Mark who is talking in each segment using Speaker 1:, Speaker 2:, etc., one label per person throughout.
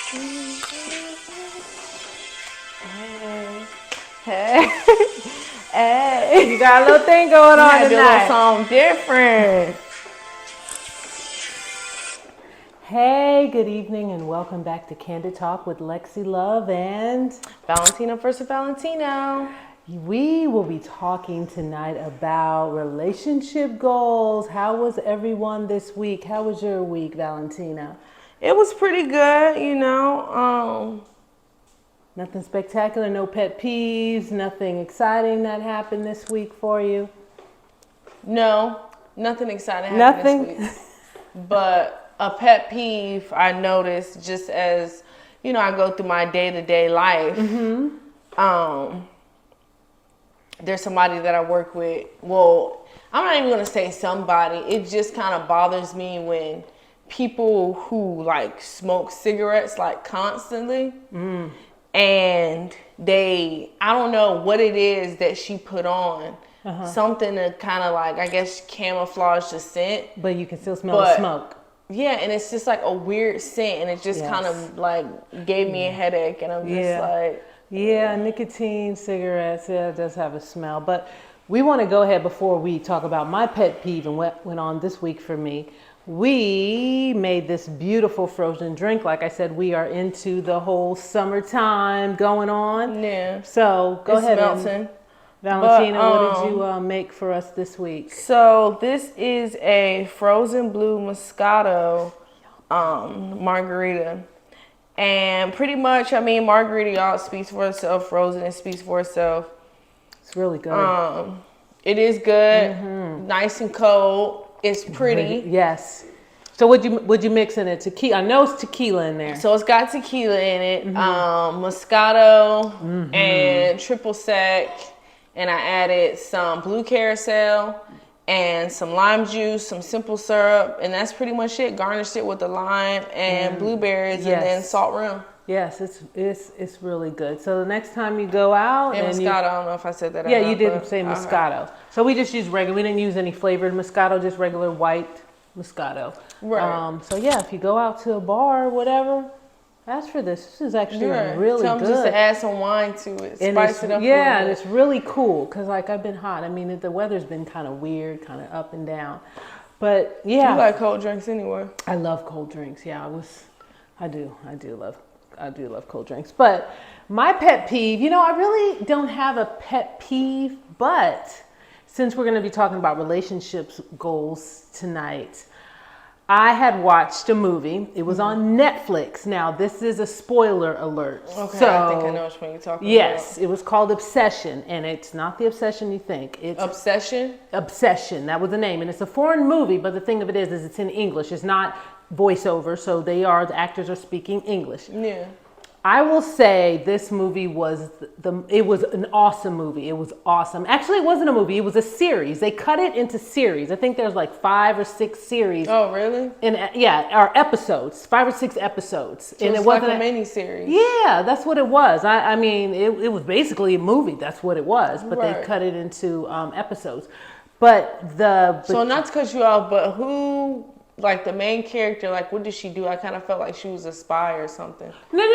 Speaker 1: Hey, hey, hey. You got a little thing going on
Speaker 2: do a
Speaker 1: tonight.
Speaker 2: little something different.
Speaker 1: Hey, good evening and welcome back to Candid Talk with Lexi Love and
Speaker 2: Valentino versus Valentino.
Speaker 1: we will be talking tonight about relationship goals. How was everyone this week? How was your week, Valentina?
Speaker 2: It was pretty good, you know.
Speaker 1: Nothing spectacular, no pet peeves, nothing exciting that happened this week for you?
Speaker 2: No, nothing exciting happened this week. But a pet peeve I noticed just as, you know, I go through my day-to-day life. There's somebody that I work with. Well, I'm not even going to say somebody. It just kind of bothers me when people who like smoke cigarettes like constantly. And I don't know what it is that she put on. Something to kind of like, I guess, camouflage the scent.
Speaker 1: But you can still smell the smoke.
Speaker 2: Yeah, and it's just like a weird scent, and it just kind of like gave me a headache, and I'm just like...
Speaker 1: Yeah, nicotine, cigarettes, yeah, it does have a smell. But we want to go ahead before we talk about my pet peeve and what went on this week for me. We made this beautiful frozen drink. Like I said, we are into the whole summertime going on.
Speaker 2: Yeah.
Speaker 1: So go ahead.
Speaker 2: Melting.
Speaker 1: Valentina, what did you make for us this week?
Speaker 2: So this is a frozen blue Moscato margarita. And pretty much, I mean, margarita, y'all, speaks for itself. Frozen, it speaks for itself.
Speaker 1: It's really good.
Speaker 2: It is good. Nice and cold. It's pretty.
Speaker 1: Yes. So would you mix in it? Tequila. I know it's tequila in there.
Speaker 2: So it's got tequila in it. Moscato and triple sec. And I added some blue carousel and some lime juice, some simple syrup, and that's pretty much it. Garnished it with the lime and blueberries, and then salt rim.
Speaker 1: Yes, it's really good. So the next time you go out
Speaker 2: and Moscato, I don't know if I said that.
Speaker 1: Yeah, you didn't say Moscato. So we just used regular. We didn't use any flavored Moscato, just regular white Moscato.
Speaker 2: Right.
Speaker 1: So yeah, if you go out to a bar or whatever, ask for this. This is actually really
Speaker 2: Tell
Speaker 1: good.
Speaker 2: them just to add some wine to it, spice it up.
Speaker 1: Yeah, and it's really cool because like I've been hot. I mean, the weather's been kind of weird, kind of up and down. But yeah,
Speaker 2: you like cold drinks anyway.
Speaker 1: I love cold drinks. Yeah, I do love cold drinks. But my pet peeve, you know, I really don't have a pet peeve, but since we're going to be talking about relationships goals tonight, I had watched a movie. It was on Netflix. Now, this is a spoiler alert.
Speaker 2: Okay,
Speaker 1: so,
Speaker 2: I think I know which one you're talking about.
Speaker 1: Yes, it was called Obsession, and it's not the obsession you think. It's
Speaker 2: Obsession?
Speaker 1: Obsession, that was the name. And it's a foreign movie, but the thing of it is it's in English. It's not voiceover, so the actors are speaking English.
Speaker 2: Yeah.
Speaker 1: I will say this movie was it was an awesome movie. It was awesome. Actually, it wasn't a movie. It was a series. They cut it into series. I think there's like 5 or 6 series.
Speaker 2: Oh, really?
Speaker 1: And or episodes, 5 or 6 episodes.
Speaker 2: So
Speaker 1: and
Speaker 2: it's
Speaker 1: it wasn't
Speaker 2: like a mini series.
Speaker 1: Yeah, that's what it was. I mean, it was basically a movie. That's what it was. But
Speaker 2: Right.
Speaker 1: they cut it into episodes. But
Speaker 2: So not to cut you off, but who? Like the main character, like what did she do? I kind of felt like she was a spy or something.
Speaker 1: No.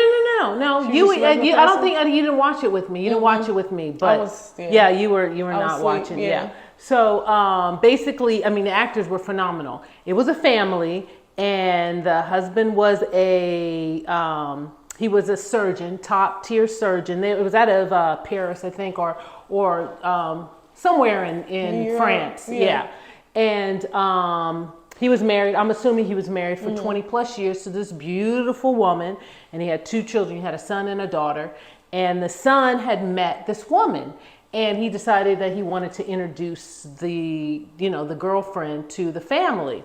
Speaker 1: You I don't think you didn't watch it with me. You didn't watch it with me, but you were not watching. Yeah. So basically, I mean, the actors were phenomenal. It was a family, and the husband was he was a surgeon, top tier surgeon. It was out of Paris, I think, or somewhere in France. Yeah. And he was married. I'm assuming he was married for 20 plus years to this beautiful woman. And he had 2 children. He had a son and a daughter. And the son had met this woman. And he decided that he wanted to introduce the girlfriend to the family.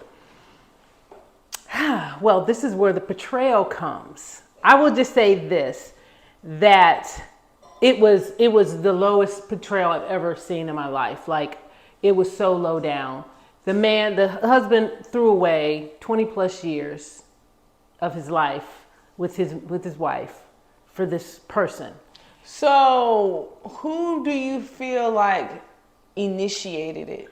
Speaker 1: Well, this is where the betrayal comes. I will just say this, that it was the lowest betrayal I've ever seen in my life. Like, it was so low down. The husband threw away 20 plus years of his life with his wife for this person.
Speaker 2: So who do you feel like initiated it?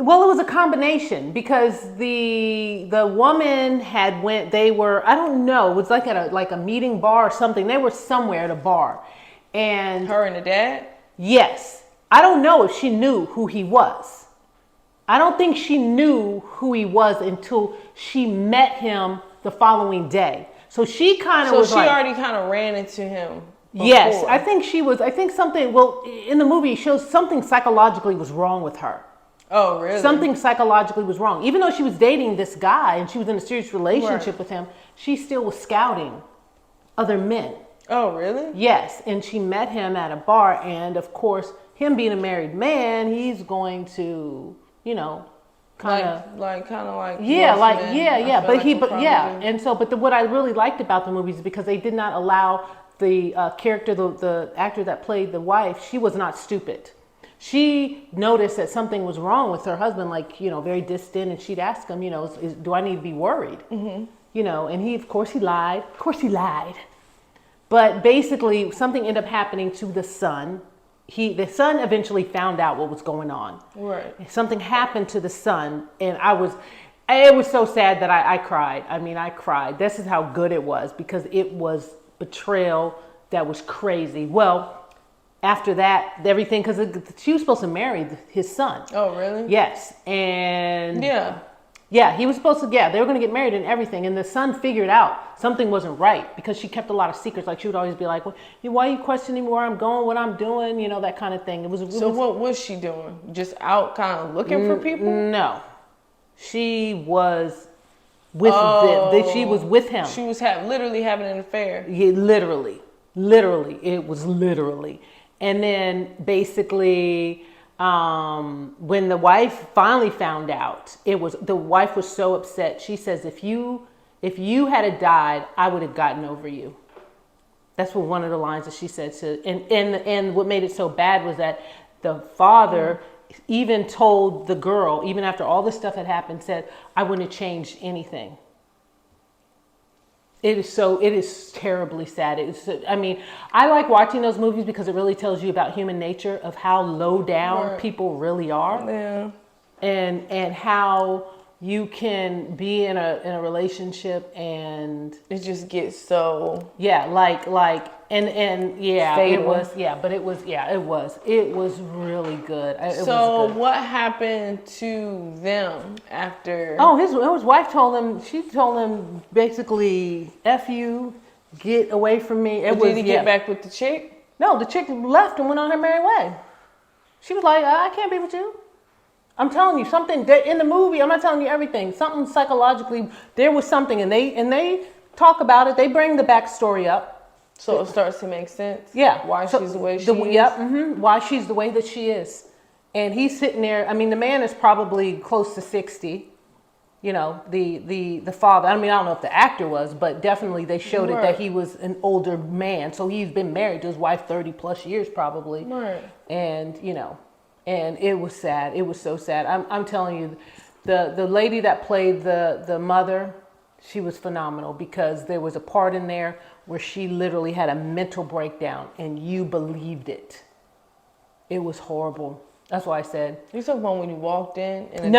Speaker 1: Well, it was a combination because the woman had went. They were, I don't know. It was like at a meeting bar or something. They were somewhere at a bar, and
Speaker 2: her and the dad.
Speaker 1: Yes, I don't know if she knew who he was. I don't think she knew who he was until she met him the following day. So she kind of
Speaker 2: So she already kind of ran into him. Before.
Speaker 1: Yes, I think she was. I think something. Well, in the movie, it shows something psychologically was wrong with her.
Speaker 2: Oh, really?
Speaker 1: Something psychologically was wrong. Even though she was dating this guy and she was in a serious relationship with him, she still was scouting other men.
Speaker 2: Oh, really?
Speaker 1: Yes, and she met him at a bar, and of course, him being a married man, he's going to, kind of like and so, but what I really liked about the movies is because they did not allow the character, the actor that played the wife, she was not stupid. She noticed that something was wrong with her husband, like, very distant, and she'd ask him, do I need to be worried? Mm-hmm. And he, of course, he lied. Of course, he lied. But basically, something ended up happening to the son. The son eventually found out what was going on.
Speaker 2: Right.
Speaker 1: Something happened to the son, and it was so sad that I cried. I mean, I cried. This is how good it was, because it was betrayal that was crazy. Well, after that, everything, because she was supposed to marry his son.
Speaker 2: Oh, really?
Speaker 1: Yes. And
Speaker 2: yeah,
Speaker 1: he was supposed to, they were going to get married and everything. And the son figured out something wasn't right because she kept a lot of secrets. Like, she would always be like, well, why are you questioning where I'm going, what I'm doing, that kind of thing.
Speaker 2: What was she doing? Just out kind of looking for people?
Speaker 1: No. She was with them. She was with him.
Speaker 2: She was literally having an affair.
Speaker 1: Yeah, literally. It was literally. And then basically, when the wife finally found out, the wife was so upset. She says, if you had died, I would have gotten over you. That's what one of the lines that she said to, and what made it so bad was that the father even told the girl, even after all this stuff had happened, said, I wouldn't have changed anything. It is terribly sad. I like watching those movies because it really tells you about human nature, of how low down people really are. Yeah. And how you can be in a relationship and
Speaker 2: it just gets so
Speaker 1: it was really good.
Speaker 2: What happened to them after?
Speaker 1: Oh, his wife told him basically, F you, get away from me.
Speaker 2: Did he get back with the chick?
Speaker 1: No, the chick left and went on her merry way. She was like, I can't be with you. I'm telling you something in the movie. I'm not telling you everything. Something psychologically, there was something, and they talk about it. They bring the backstory up,
Speaker 2: so it starts to make sense.
Speaker 1: Yeah,
Speaker 2: why she's the way she is.
Speaker 1: Yep, why she's the way that she is, and he's sitting there. I mean, the man is probably close to 60. The father. I don't know if the actor was, but definitely they showed it that he was an older man. So he's been married to his wife 30 plus years probably, and And it was sad. It was so sad. I'm telling you, the lady that played the mother, she was phenomenal, because there was a part in there where she literally had a mental breakdown and you believed it. It was horrible. That's why I said.
Speaker 2: You talking about when you walked in and the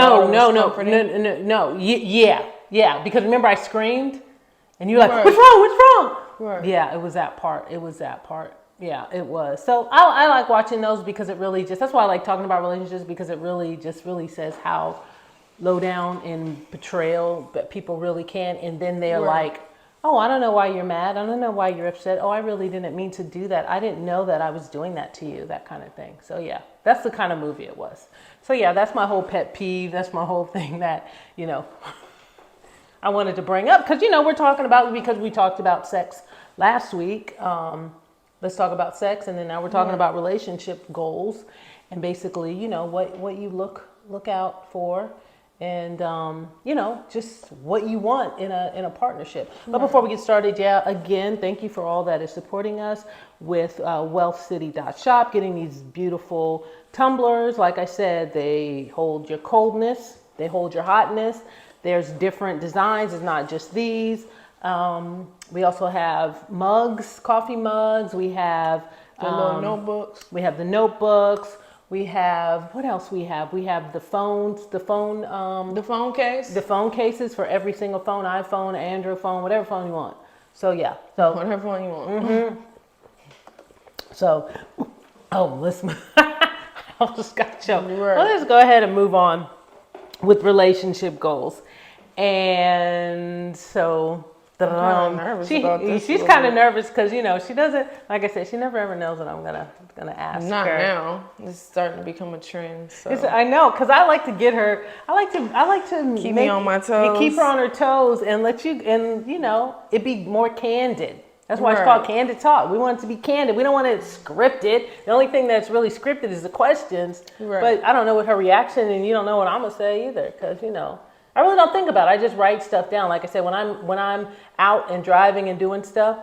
Speaker 1: No. Yeah. Because remember I screamed and you were like, what's wrong? Right. Yeah, it was that part. Yeah, it was. So I like watching those because it really that's why I like talking about relationships, because it really says how low down in betrayal that people really can. And then they're like, oh, I don't know why you're mad. I don't know why you're upset. Oh, I really didn't mean to do that. I didn't know that I was doing that to you, that kind of thing. So yeah, that's the kind of movie it was. So yeah, that's my whole pet peeve. That's my whole thing that, I wanted to bring up because, we're talking about, because we talked about sex last week. Let's talk about sex, and then now we're talking about relationship goals, and basically, what you look out for, and just what you want in a partnership. But before we get started, again, thank you for all that is supporting us with wealthcity.shop, getting these beautiful tumblers. Like I said, they hold your coldness, they hold your hotness. There's different designs. It's not just these. We also have mugs, coffee mugs. We have
Speaker 2: the little notebooks.
Speaker 1: We have the notebooks. We have, what else we have? We have the phone case.
Speaker 2: The
Speaker 1: phone cases for every single phone, iPhone, Android phone, whatever phone you want. So yeah. So
Speaker 2: whatever phone you want.
Speaker 1: Mm-hmm. So, let's, I almost got choked.
Speaker 2: Right.
Speaker 1: Well, let's go ahead and move on with relationship goals. And so, she's kind of nervous because, you know, she doesn't, like I said, she never ever knows what I'm gonna ask
Speaker 2: Not
Speaker 1: her.
Speaker 2: now. It's starting to become a trend. So.
Speaker 1: I know, because I like to get her. I like to
Speaker 2: keep me on my toes.
Speaker 1: Keep her on her toes and let you, and you know, it be more candid. That's why it's called Candid Talk. We want it to be candid. We don't want it scripted. The only thing that's really scripted is the questions. Right. But I don't know what her reaction, and you don't know what I'm gonna say either, because you know, I really don't think about it. I just write stuff down. Like I said, when I'm out and driving and doing stuff,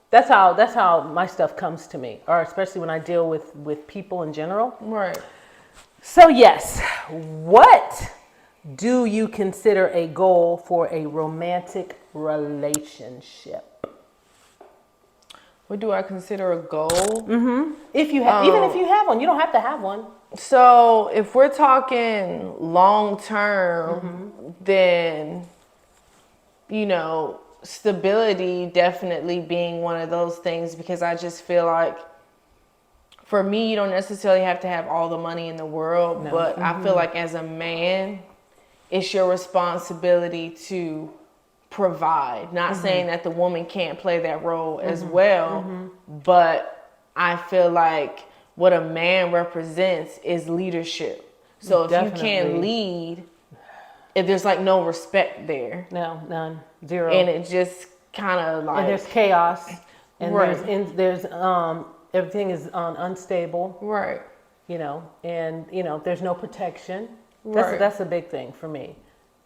Speaker 1: that's how my stuff comes to me, or especially when I deal with people in general.
Speaker 2: Right.
Speaker 1: So yes, what do you consider a goal for a romantic relationship?
Speaker 2: What do I consider a goal?
Speaker 1: Mm-hmm. If you have, even if you have one, you don't have to have one.
Speaker 2: So if we're talking long term, then you know, stability definitely being one of those things, because I just feel like for me, you don't necessarily have to have all the money in the world, but I feel like as a man, it's your responsibility to provide. Not saying that the woman can't play that role as well, but I feel like what a man represents is leadership. So if you can't lead, if there's like no respect there.
Speaker 1: No, none. Zero.
Speaker 2: And it just kind of like...
Speaker 1: And there's chaos. And there's everything is unstable.
Speaker 2: Right.
Speaker 1: You know, and you know, there's no protection. That's a big thing for me.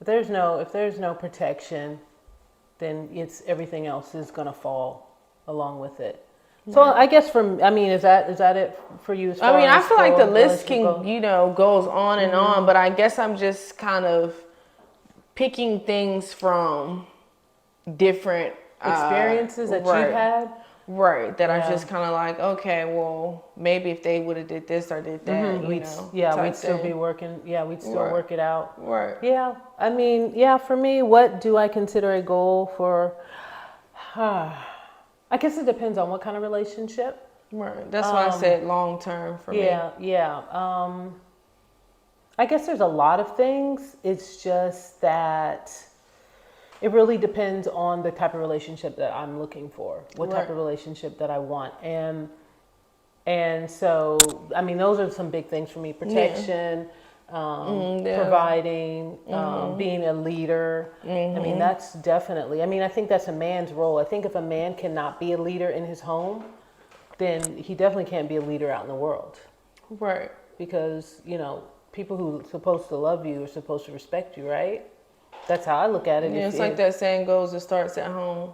Speaker 1: If there's no protection, then everything else is gonna fall along with it. So I guess is that it for you? As far
Speaker 2: I feel like the list can, you know, goes on and on, but I guess I'm just kind of picking things from different
Speaker 1: experiences that you've had.
Speaker 2: Right. That I'm just kind of like, okay, well, maybe if they would have did this or did that, you know.
Speaker 1: Yeah, we'd still be working. Yeah, we'd still work it out.
Speaker 2: Right.
Speaker 1: Yeah. I mean, yeah, for me, what do I consider a goal for? I guess it depends on what kind of relationship.
Speaker 2: Right. That's why I said long term for me.
Speaker 1: Yeah. I guess there's a lot of things. It's just that it really depends on the type of relationship that I'm looking for, what type of relationship that I want. And so, I mean, those are some big things for me. Protection, providing, being a leader. I mean, that's definitely, I think that's a man's role. I think if a man cannot be a leader in his home, then he definitely can't be a leader out in the world.
Speaker 2: Right.
Speaker 1: Because, you know, people who are supposed to love you are supposed to respect you, right? That's how I look at it.
Speaker 2: Yeah, it's like that saying goes, it starts at home.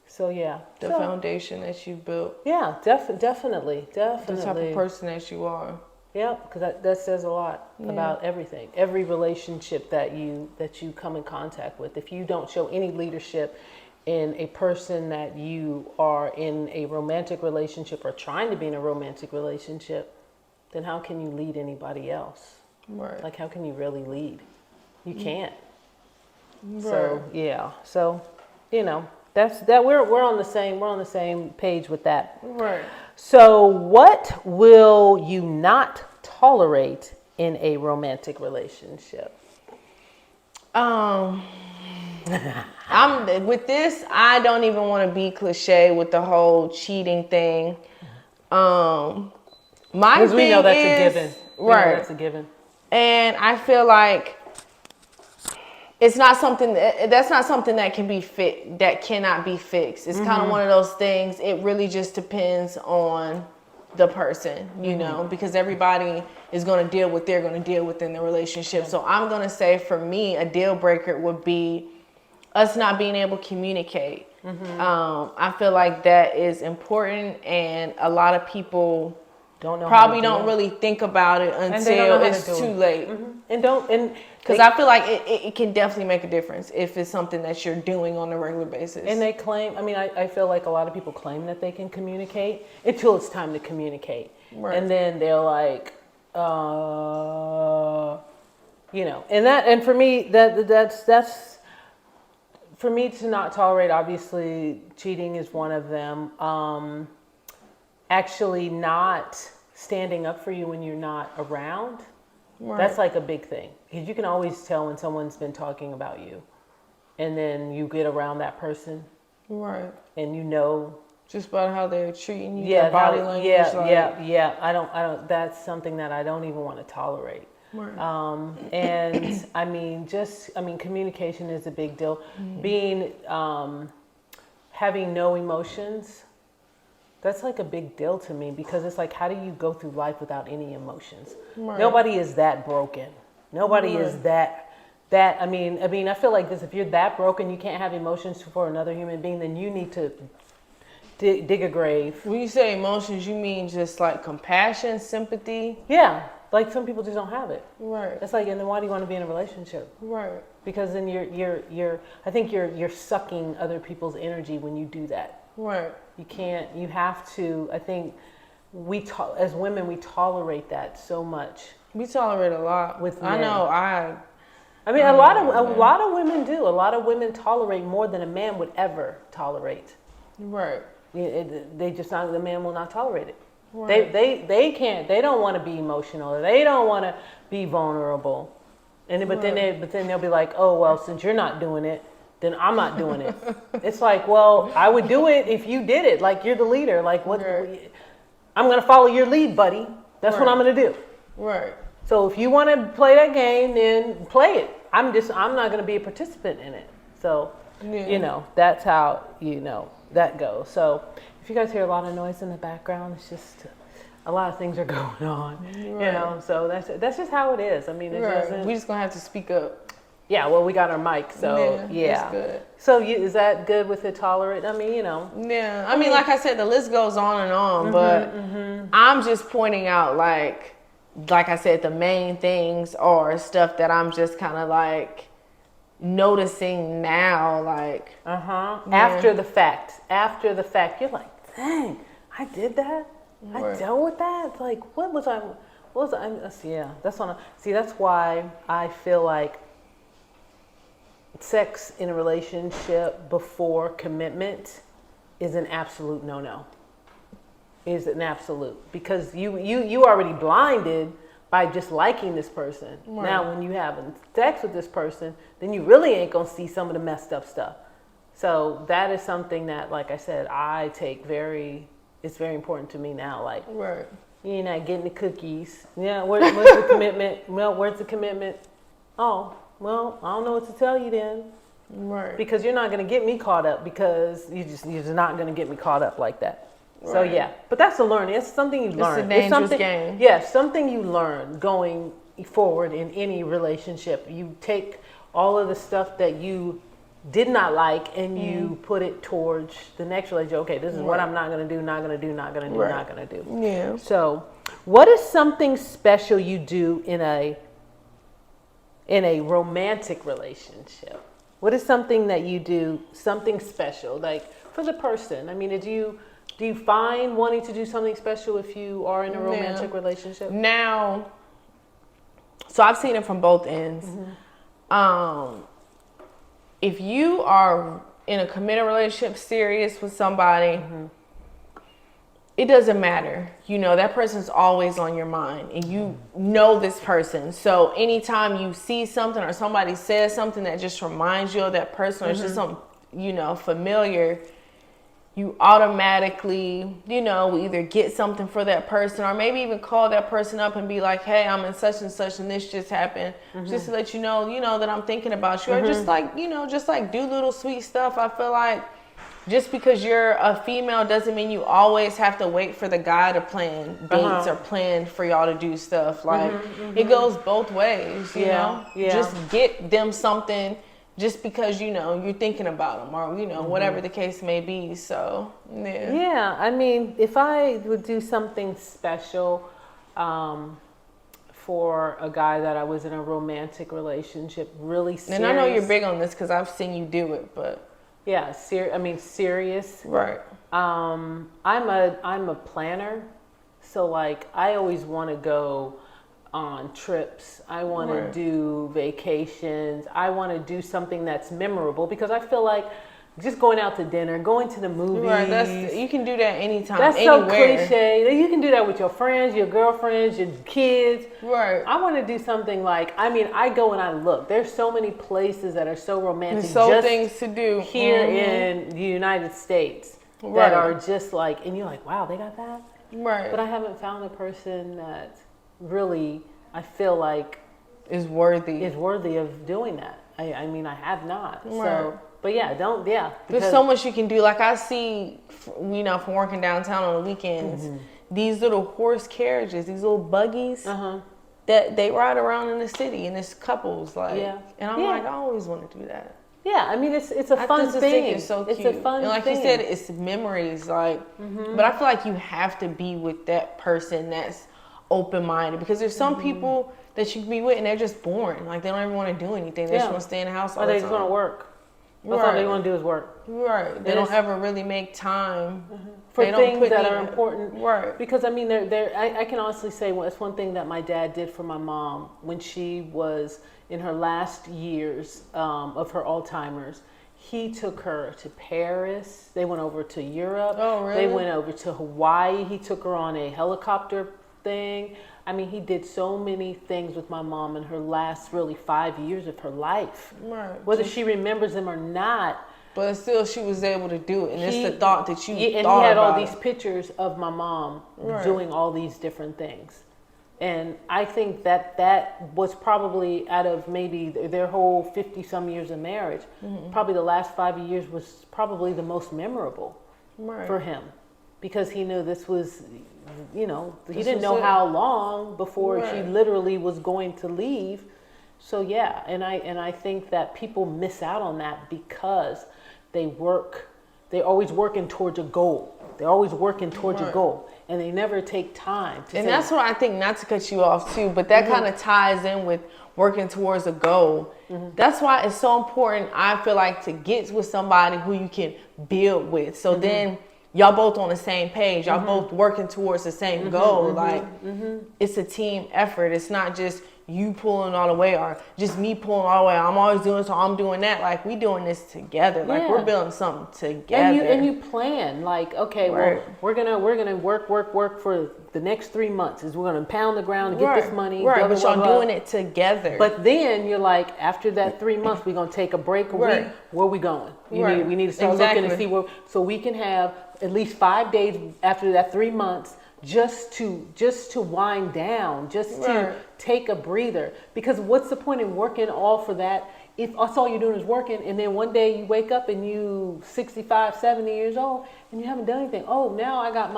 Speaker 1: So yeah,
Speaker 2: the foundation that you built.
Speaker 1: Yeah, definitely. The
Speaker 2: type of person that you are.
Speaker 1: Yeah, because that says a lot about everything. Every relationship that you come in contact with. If you don't show any leadership in a person that you are in a romantic relationship or trying to be in a romantic relationship, then how can you lead anybody else?
Speaker 2: Right.
Speaker 1: Like, how can you really lead? You can't.
Speaker 2: Right.
Speaker 1: So yeah. So, you know, we're on the same page with that.
Speaker 2: Right.
Speaker 1: So what will you not tolerate in a romantic relationship?
Speaker 2: I'm with this, I don't even want to be cliche with the whole cheating thing. My thing
Speaker 1: we know that's a given.
Speaker 2: Right.
Speaker 1: That's a given.
Speaker 2: And I feel like it's not something that's not something that can be that cannot be fixed. It's kind of one of those things. It really just depends on the person, you know, because everybody is going to deal with they're going to deal with in the relationship. So I'm going to say for me, a deal breaker would be us not being able to communicate. I feel like that is important, and a lot of people don't really think about it until it's too late. Because I feel like it can definitely make a difference if it's something that you're doing on a regular basis.
Speaker 1: And they claim, I feel like a lot of people claim that they can communicate until it's time to communicate. Right. And then they're like, you know, and for me, that's for me to not tolerate. Obviously, cheating is one of them. Actually, not standing up for you when you're not around. Right. That's like a big thing, because you can always tell when someone's been talking about you, and then you get around that person,
Speaker 2: right? And
Speaker 1: you know,
Speaker 2: just about how they're treating you, their body language.
Speaker 1: Yeah. I don't. That's something that I don't even want to tolerate. Right. And I mean, communication is a big deal. Mm-hmm. Being, having no emotions. That's like a big deal to me, because it's like, how do you go through life without any emotions? Right. Nobody is that broken. Nobody is that, I mean, I feel like this, if you're that broken, you can't have emotions for another human being, then you need to dig a grave.
Speaker 2: When you say emotions, you mean just like compassion, sympathy?
Speaker 1: Yeah. Like some people just don't have it.
Speaker 2: Right.
Speaker 1: It's like, and then why do you want to be in a relationship?
Speaker 2: Right.
Speaker 1: Because then I think you're sucking other people's energy when you do that.
Speaker 2: Right.
Speaker 1: You can't, you have to, I think as women, we tolerate that so much.
Speaker 2: We tolerate a lot.
Speaker 1: With men.
Speaker 2: I know,
Speaker 1: a lot of women do. A lot of women tolerate more than a man would ever tolerate.
Speaker 2: Right.
Speaker 1: They just not, the man will not tolerate it. Right. They can't, they don't want to be emotional. They don't want to be vulnerable. But then they'll be like, oh, well, since you're not doing it, then I'm not doing it. It's like, well, I would do it if you did it. Like, you're the leader. Like, what? Right. I'm going to follow your lead, buddy. That's what I'm going to do.
Speaker 2: Right.
Speaker 1: So if you want to play that game, then play it. I'm not going to be a participant in it. So, you know, that's how, you know, that goes. So if you guys hear a lot of noise in the background, it's just a lot of things are going on. Right. You know, so that's just how it is. I mean,
Speaker 2: we're just going to have to speak up.
Speaker 1: Yeah, well, we got our mic, so yeah.
Speaker 2: That's good.
Speaker 1: So is that good with the tolerant? I mean, you know.
Speaker 2: Yeah, I mean, like I said, the list goes on and on, but I'm just pointing out, like I said, the main things are stuff that I'm just kind of like noticing now, like.
Speaker 1: After the fact, you're like, dang, I did that. Right. I dealt with that. It's like, what was I? Yeah, that's why I feel like sex in a relationship before commitment is an absolute no-no. Is an absolute, because you already blinded by just liking this person. Right. Now, when you having sex with this person, then you really ain't gonna see some of the messed up stuff. So that is something that, like I said, I take it's very important to me now. Like,
Speaker 2: right.
Speaker 1: You're not getting the cookies. Yeah, where's the commitment? Well, where's the commitment? Oh. Well, I don't know what to tell you then.
Speaker 2: Right.
Speaker 1: Because you're not going to get me caught up, because you're just not going to get me caught up like that. Right. So yeah, but that's a learning. It's something you learn.
Speaker 2: It's a dangerous game.
Speaker 1: Yeah, something you learn going forward in any relationship. You take all of the stuff that you did not like and you put it towards the next relationship. Okay, this is what I'm not going to do, not going to do, not going to do, not going to do.
Speaker 2: Yeah.
Speaker 1: So what is something special you do in a romantic relationship? What is something that you do, something special, like for the person? I mean, do you find wanting to do something special if you are in a romantic relationship?
Speaker 2: Now, so I've seen it from both ends. If you are in a committed relationship, serious with somebody, it doesn't matter. You know, that person's always on your mind, and you know this person. So anytime you see something or somebody says something that just reminds you of that person, or it's just something, you know, familiar, you automatically, you know, either get something for that person, or maybe even call that person up and be like, hey, I'm in such and such and this just happened, just to let you know that I'm thinking about you. Or just like, you know, just like do little sweet stuff. I feel like just because you're a female doesn't mean you always have to wait for the guy to plan dates or plan for y'all to do stuff. Like it goes both ways, you know. Just get them something just because, you know, you're thinking about them, or, you know, whatever the case may be. So,
Speaker 1: yeah, I mean, if I would do something special for a guy that I was in a romantic relationship, really serious.
Speaker 2: And I know you're big on this because I've seen you do it, but.
Speaker 1: Yeah, serious.
Speaker 2: Right.
Speaker 1: I'm a planner. So like I always want to go on trips. I want to do vacations. I want to do something that's memorable because I feel like just going out to dinner, going to the movies.
Speaker 2: Right, you can do that anytime,
Speaker 1: that's
Speaker 2: anywhere.
Speaker 1: So cliche. You can do that with your friends, your girlfriends, your kids.
Speaker 2: Right.
Speaker 1: I want to do something like, I go and I look. There's so many places that are so romantic.
Speaker 2: There's so things to do
Speaker 1: here in the United States that are just like, and you're like, wow, they got that?
Speaker 2: Right.
Speaker 1: But I haven't found a person that really, I feel like,
Speaker 2: is worthy
Speaker 1: of doing that. I have not.
Speaker 2: Right.
Speaker 1: So. But
Speaker 2: there's so much you can do. Like I see, from working downtown on the weekends, these little horse carriages, these little buggies that they ride around in the city, and it's couples and I'm like, I always want to do that.
Speaker 1: Yeah, it's a fun thing.
Speaker 2: It's so cute.
Speaker 1: It's a fun
Speaker 2: and like
Speaker 1: thing.
Speaker 2: you said, it's memories. Like, but I feel like you have to be with that person that's open-minded, because there's some people that you can be with and they're just boring. Like they don't even want to do anything. They just want to stay in the house all the time.
Speaker 1: Or they just want to work. That's all they want to do is work.
Speaker 2: Right. They don't ever really make time
Speaker 1: for things that are important.
Speaker 2: Right.
Speaker 1: Because I can honestly say, it's one thing that my dad did for my mom when she was in her last years of her Alzheimer's. He took her to Paris. They went over to Europe.
Speaker 2: Oh, really?
Speaker 1: They went over to Hawaii. He took her on a helicopter thing. He did so many things with my mom in her last really 5 years of her life.
Speaker 2: Right.
Speaker 1: Whether she remembers them or not.
Speaker 2: But still, she was able to do it. And it's the thought that you thought
Speaker 1: and
Speaker 2: about.
Speaker 1: he had all these pictures of my mom doing all these different things. And I think that was probably, out of maybe their whole 50-some years of marriage, probably the last 5 years was probably the most memorable for him. Because he knew this was, he didn't know how long before she literally was going to leave. So and I think that people miss out on that because they're always working towards a goal. They're always working towards a goal, and they never take time to.
Speaker 2: And that's what I think, not to cut you off too, but that kind of ties in with working towards a goal. That's why it's so important, I feel like, to get with somebody who you can build with. So then y'all both on the same page. Y'all both working towards the same goal. It's a team effort. It's not just you pulling all the way or just me pulling all the way. I'm always doing so, I'm doing that. Like, we doing this together. Like, we're building something together.
Speaker 1: And you plan. Like, okay, well, we're gonna work for the next 3 months. Is we're gonna pound the ground and get this money.
Speaker 2: Right, but y'all doing it together.
Speaker 1: But then you're like, after that 3 months, we're gonna take a break. Where are we going? We need to start looking and see so we can have at least 5 days after that 3 months just to wind down, just to take a breather. Because what's the point in working all for that if that's all you're doing is working, and then one day you wake up and you 65, 70 years old and you haven't done anything. Oh, now I got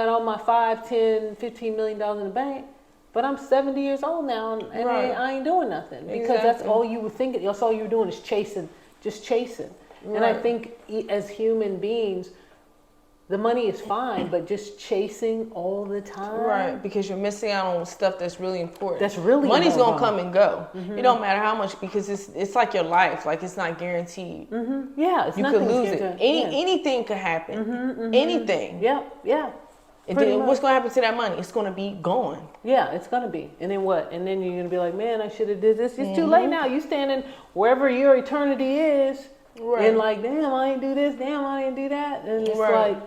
Speaker 1: all my 5, 10, $15 million in the bank, but I'm 70 years old now and I ain't doing nothing, because that's all you were thinking. That's all you were doing is chasing. And I think as human beings, the money is fine, but just chasing all the time.
Speaker 2: Right, because you're missing out on stuff that's really important.
Speaker 1: That's really
Speaker 2: Money's going to come and go. It don't matter how much, because it's like your life. Like, it's not guaranteed.
Speaker 1: Yeah,
Speaker 2: you could lose it. Anything could happen. Anything.
Speaker 1: Yeah.
Speaker 2: And then what's going to happen to that money? It's going to be gone.
Speaker 1: Yeah, it's going to be. And then what? And then you're going to be like, man, I should have did this. It's too late now. You standing wherever your eternity is. And like, damn, I ain't do this. Damn, I didn't do that. And it's like,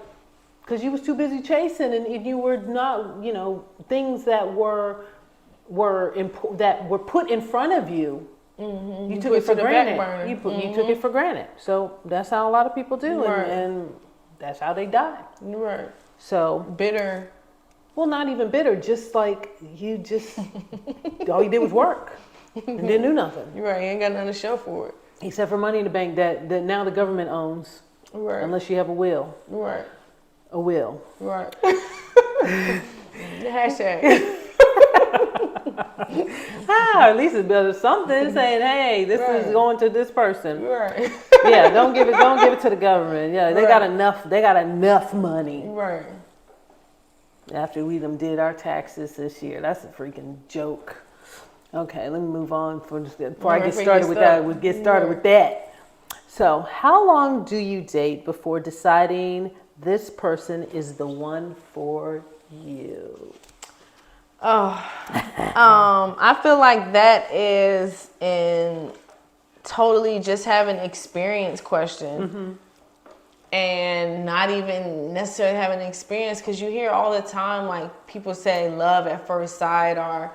Speaker 1: because you was too busy chasing, and you were not, things that were put in front of you. You took it for granted. You took it for granted. So that's how a lot of people do, and that's how they die.
Speaker 2: Right.
Speaker 1: So
Speaker 2: bitter.
Speaker 1: Well, not even bitter. Just like all you did was work and didn't do nothing.
Speaker 2: You're right. You ain't got nothing to show for it.
Speaker 1: Except for money in the bank that now the government owns.
Speaker 2: Right.
Speaker 1: Unless you have a will.
Speaker 2: Right.
Speaker 1: A will.
Speaker 2: Right. Hashtag.
Speaker 1: At least it's better something saying, hey, this is going to this person.
Speaker 2: Right.
Speaker 1: Yeah, don't give it to the government. Yeah, they got enough money.
Speaker 2: Right.
Speaker 1: After we did our taxes this year. That's a freaking joke. Okay, let me move on before I get started with that. We'll get started with that. So, how long do you date before deciding this person is the one for you?
Speaker 2: I feel like that is in totally just having experience question. And not even necessarily having an experience, because you hear all the time, like, people say love at first sight, or,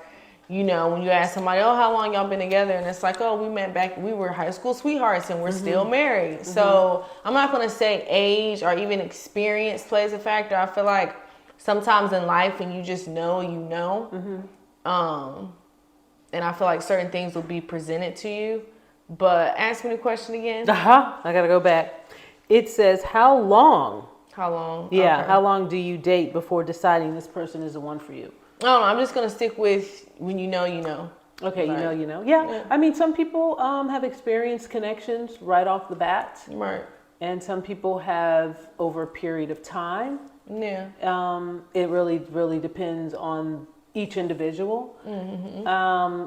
Speaker 2: you know, when you ask somebody, oh, how long y'all been together? And it's like, oh, we were high school sweethearts and we're still married. So I'm not going to say age or even experience plays a factor. I feel like sometimes in life, when you just know, you know. And I feel like certain things will be presented to you. But ask me the question again.
Speaker 1: I got to go back. It says, how long?
Speaker 2: How long?
Speaker 1: Yeah, okay. How long do you date before deciding this person is the one for you?
Speaker 2: I don't know. I'm just going to stick with when you know, you know.
Speaker 1: Okay, like, you know. Yeah. I mean, some people have experienced connections right off the bat.
Speaker 2: Right. And
Speaker 1: some people have over a period of time.
Speaker 2: Yeah.
Speaker 1: It really depends on each individual.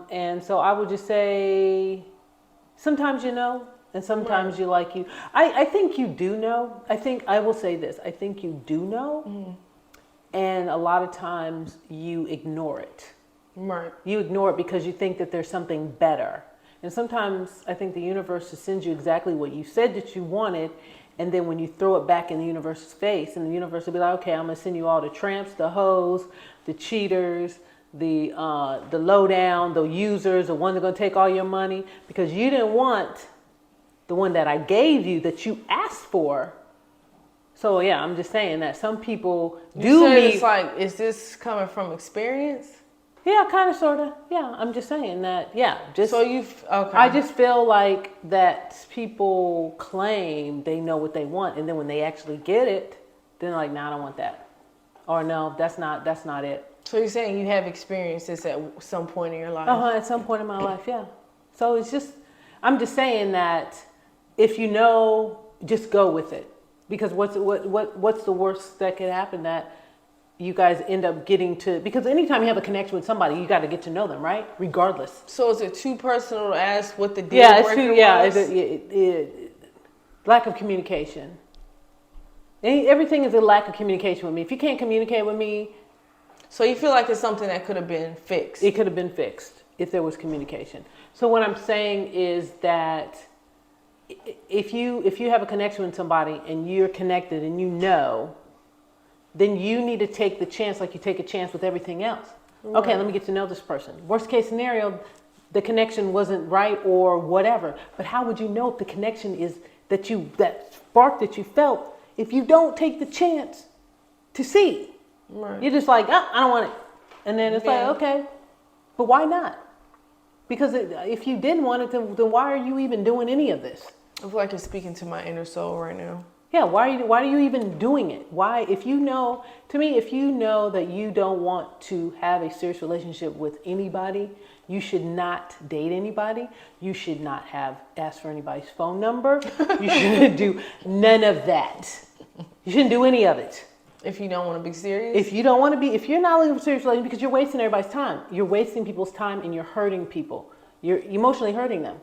Speaker 1: And so I would just say, sometimes you know. And sometimes you like you. I think you do know. I will say this. I think you do know. And a lot of times you ignore it.
Speaker 2: Right.
Speaker 1: You ignore it because you think that there's something better. And sometimes I think the universe sends you exactly what you said that you wanted. And then when you throw it back in the universe's face, and the universe will be like, okay, I'm going to send you all the tramps, the hoes, the cheaters, the low down, the users, the ones that are going to take all your money, because you didn't want the one that I gave you that you asked for. So yeah, I'm just saying that some people do meet.
Speaker 2: It's like, is this coming from experience?
Speaker 1: Yeah, kind of, sort of. Yeah, I'm just saying that. Yeah, just
Speaker 2: so okay.
Speaker 1: I just feel like that people claim they know what they want, and then when they actually get it, then they're like, "No, I don't want that," or "No, that's not it."
Speaker 2: So you're saying you have experiences at some point in your life?
Speaker 1: At some point in my life, yeah. So it's just, I'm just saying that. If you know, just go with it. Because what's the worst that could happen, that you guys end up getting to, because anytime you have a connection with somebody, you got to get to know them, right? Regardless.
Speaker 2: So is it too personal to ask what the deal breaker was?
Speaker 1: Lack of communication. Everything is a lack of communication with me. If you can't communicate with me.
Speaker 2: So you feel like it's something that could have been fixed?
Speaker 1: It could have been fixed if there was communication. So what I'm saying is that if you have a connection with somebody and you're connected and you know, then you need to take the chance like you take a chance with everything else. Right. Okay, let me get to know this person. Worst case scenario, the connection wasn't right or whatever. But how would you know if the connection is that spark that you felt if you don't take the chance to see? Right. You're just like, I don't want it. And then it's like, okay, but why not? Because if you didn't want it, then why are you even doing any of this?
Speaker 2: I feel like it's speaking to my inner soul right now.
Speaker 1: Yeah, why are you even doing it? Why, if you know that you don't want to have a serious relationship with anybody, you should not date anybody. You should not ask for anybody's phone number. You shouldn't do none of that. You shouldn't do any of it.
Speaker 2: If you don't want to be serious?
Speaker 1: If you're not looking for a serious relationship, because you're wasting everybody's time. You're wasting people's time and you're hurting people. You're emotionally hurting them.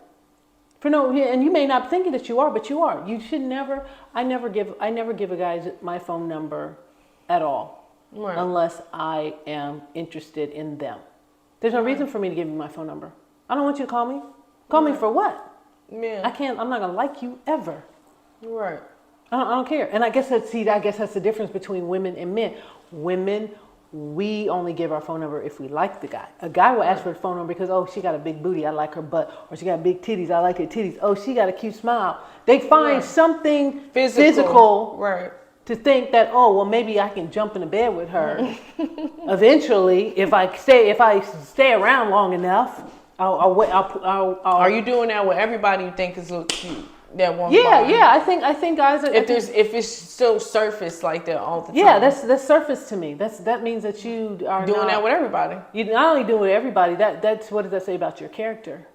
Speaker 1: And you may not be thinking that you are, but you are. You should never. I never give a guy my phone number at all, right, unless I am interested in them. There's no reason for me to give you my phone number. I don't want you to call me. Call me for what? Yeah. I'm not gonna like you ever.
Speaker 2: Right.
Speaker 1: I don't care. And I guess that's the difference between women and men. Women, we only give our phone number if we like the guy. A guy will ask for a phone number because, oh, she got a big booty, I like her butt. Or she got big titties, I like her titties. Oh, she got a cute smile. They find something physical
Speaker 2: right,
Speaker 1: to think that, oh, well, maybe I can jump in the bed with her. Eventually, if I stay around long enough, I'll
Speaker 2: Are you doing that with everybody you think is look cute? That one.
Speaker 1: Yeah. I think guys are.
Speaker 2: If it's still surface like that all the time.
Speaker 1: Yeah, that's surface to me. That means that you are
Speaker 2: doing that with everybody.
Speaker 1: You not only do it with everybody. That's what does that say about your character?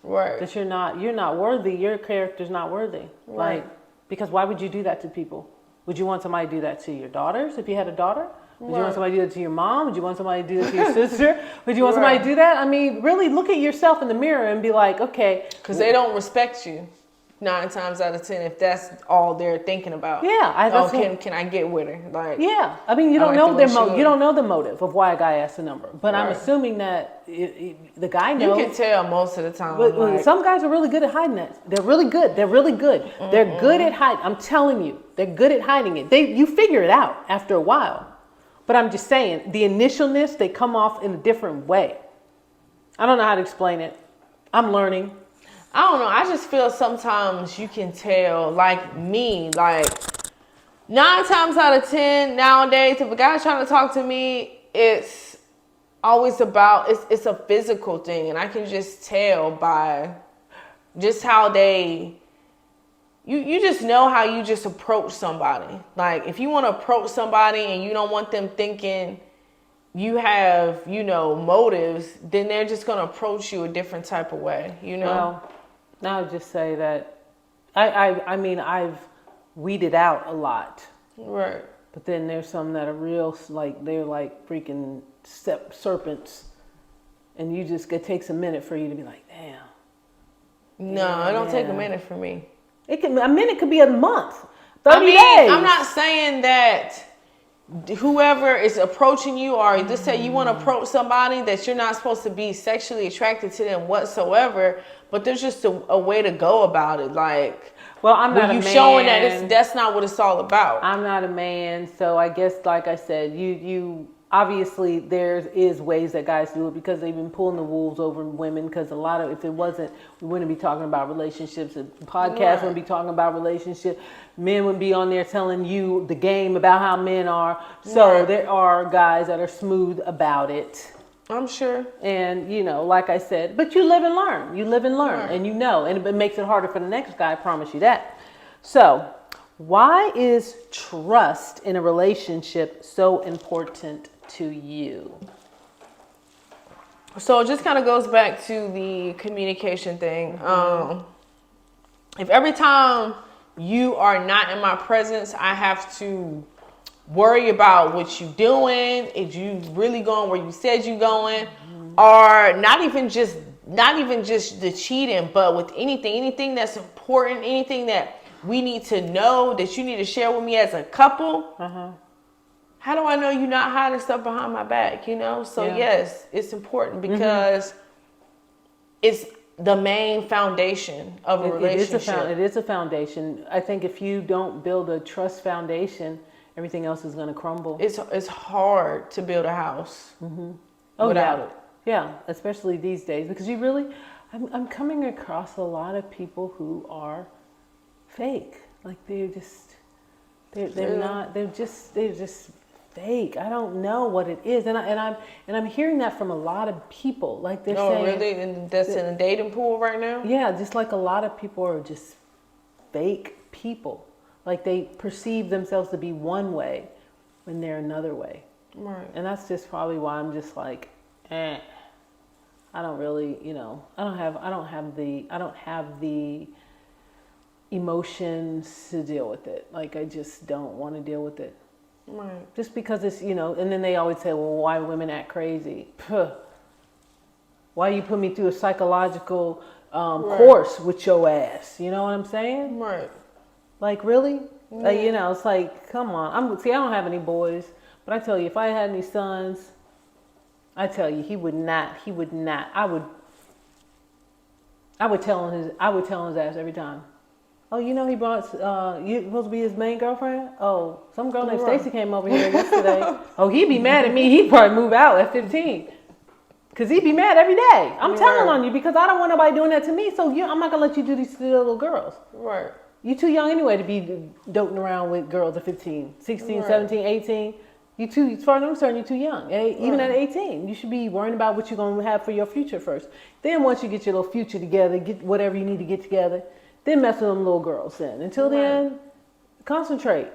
Speaker 2: Right.
Speaker 1: That you're not worthy. Your character's not worthy.
Speaker 2: Right.
Speaker 1: Like, because why would you do that to people? Would you want somebody to do that to your daughters if you had a daughter? Would you want somebody to do that to your mom? Would you want somebody to do that to your sister? Would you want somebody to do that? I mean, really look at yourself in the mirror and be like, okay.
Speaker 2: Because they don't respect you. 9 times out of 10, if that's all they're thinking about.
Speaker 1: Yeah,
Speaker 2: can I get with her? Like,
Speaker 1: yeah, I mean, you don't know you don't know the motive of why a guy asked the number, but I'm assuming that the guy knows.
Speaker 2: You can tell most of the time.
Speaker 1: But some guys are really good at hiding that. They're really good. They're really good. Mm-hmm. They're good at hiding. I'm telling you, they're good at hiding it. You figure it out after a while. But I'm just saying, the initialness, they come off in a different way. I don't know how to explain it. I'm learning.
Speaker 2: I don't know. I just feel sometimes you can tell, like me, like 9 times out of 10 nowadays, if a guy's trying to talk to me, it's always about, it's a physical thing. And I can just tell by just how you just know how you just approach somebody. Like if you want to approach somebody and you don't want them thinking you have, motives, then they're just going to approach you a different type of way,
Speaker 1: Well, I would just say that I mean, I've weeded out a lot.
Speaker 2: Right.
Speaker 1: But then there's some that are real, like, they're like freaking serpents. And it takes a minute for you to be like, damn.
Speaker 2: No, it don't take a minute for me.
Speaker 1: A minute could be a month, 30 days.
Speaker 2: I'm not saying that whoever is approaching you, or just say you want to approach somebody that you're not supposed to be sexually attracted to them whatsoever, but there's just a way to go about it. Like,
Speaker 1: well, I'm not a man.
Speaker 2: Showing that that's not what it's all about.
Speaker 1: I'm not a man, so I guess, like I said, you obviously there is ways that guys do it because they've been pulling the wolves over women. Because if it wasn't, we wouldn't be talking about relationships. The podcast wouldn't be talking about relationships. Men would be on there telling you the game about how men are. So there are guys that are smooth about it.
Speaker 2: I'm sure.
Speaker 1: And, like I said, but you live and learn. You live and learn. And and it makes it harder for the next guy, I promise you that. So, why is trust in a relationship so important to you?
Speaker 2: So it just kind of goes back to the communication thing. If every time you are not in my presence, I have to worry about what you doing, if you really going where you said you going, or not even just the cheating, but with anything that's important, anything that we need to know that you need to share with me as a couple. How do I know you're not hiding stuff behind my back? So yes, it's important because it's the main foundation of a relationship.
Speaker 1: It is a foundation. I think if you don't build a trust foundation, everything else is going to crumble.
Speaker 2: It's hard to build a house
Speaker 1: without it. Yeah, especially these days, because I'm coming across a lot of people who are fake. Like they're just fake. I don't know what it is, and I'm hearing that from a lot of people. Like they're saying,
Speaker 2: really? And that's in a dating pool right now?
Speaker 1: Yeah, just like a lot of people are just fake people. Like they perceive themselves to be one way when they're another way.
Speaker 2: Right.
Speaker 1: And that's just probably why I'm just like, I don't really, I don't have the emotions to deal with it. Like I just don't want to deal with it.
Speaker 2: Right.
Speaker 1: Just because it's, and then they always say, well, why women act crazy? Why you put me through a psychological course with your ass? You know what I'm saying?
Speaker 2: Right.
Speaker 1: Like, really? Like, it's like, come on. I don't have any boys, but I tell you, if I had any sons, I tell you, he would not. I would tell his ass every time. Oh, he brought, you supposed to be his main girlfriend? Oh, some girl named Stacy came over here yesterday. Oh, he'd be mad at me. He'd probably move out at 15. Because he'd be mad every day. I'm telling on you because I don't want nobody doing that to me. So I'm not going to let you do these to little girls.
Speaker 2: Right.
Speaker 1: You're too young anyway to be doting around with girls at 15, 16, 17, 18. As far as I'm concerned, you're too young. Even at 18, you should be worrying about what you're going to have for your future first. Then once you get your little future together, get whatever you need to get together, then mess with them little girls then. Until then, concentrate.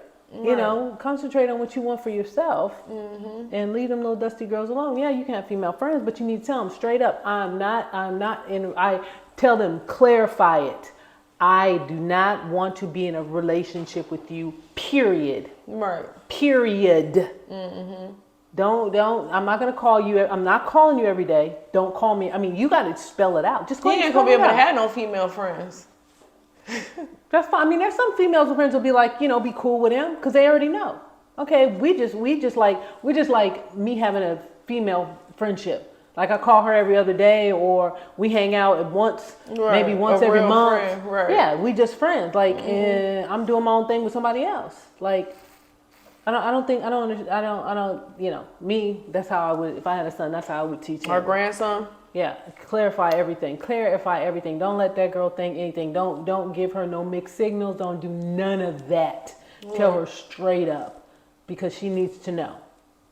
Speaker 1: Concentrate on what you want for yourself and leave them little dusty girls alone. Yeah, you can have female friends, but you need to tell them straight up, I tell them, clarify it. I do not want to be in a relationship with you, period.
Speaker 2: Right.
Speaker 1: Period. Don't, I'm not going to call you. I'm not calling you every day. Don't call me. I mean, you got to spell it out. Just go ahead and
Speaker 2: ain't going to be able to have no female friends.
Speaker 1: That's fine. I mean, there's some females with friends will be like, you know, be cool with him because they already know. Okay, we're just like me having a female friendship. Like I call her every other day, or we hang out at once, maybe once every month. Friend, right. Yeah, we just friends. Like, and I'm doing my own thing with somebody else. Like, I don't. You know, me. That's how I would. If I had a son, that's how I would teach him.
Speaker 2: Our grandson.
Speaker 1: Yeah, clarify everything. Clarify everything. Don't let that girl think anything. Don't give her no mixed signals. Don't do none of that. Tell her straight up, because she needs to know.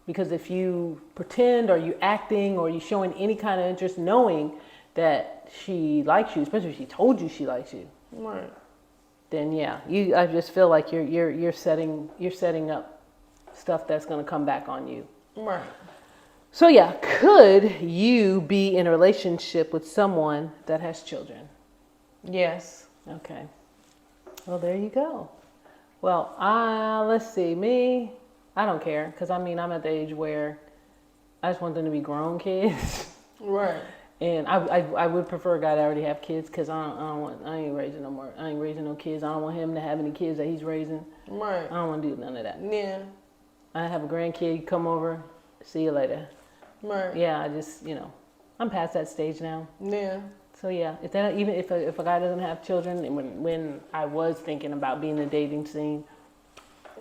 Speaker 1: Because if you pretend or you acting or you showing any kind of interest, knowing that she likes you, especially if she told you she likes you,
Speaker 2: right?
Speaker 1: Then yeah, I just feel like you're setting up stuff that's going to come back on you,
Speaker 2: right?
Speaker 1: So yeah, could you be in a relationship with someone that has children?
Speaker 2: Yes.
Speaker 1: Okay. Well, there you go. Well, let's see. Me, I don't care, because I mean, I'm at the age where I just want them to be grown kids.
Speaker 2: Right.
Speaker 1: And I would prefer a guy that already have kids, because I ain't raising no more. I ain't raising no kids. I don't want him to have any kids that he's raising.
Speaker 2: Right.
Speaker 1: I don't want to do none of that.
Speaker 2: Yeah. I
Speaker 1: have a grandkid, come over, see you later.
Speaker 2: Right.
Speaker 1: Yeah, I just, you know, I'm past that stage now.
Speaker 2: Yeah.
Speaker 1: So yeah, if a guy doesn't have children, and when I was thinking about being in the dating scene,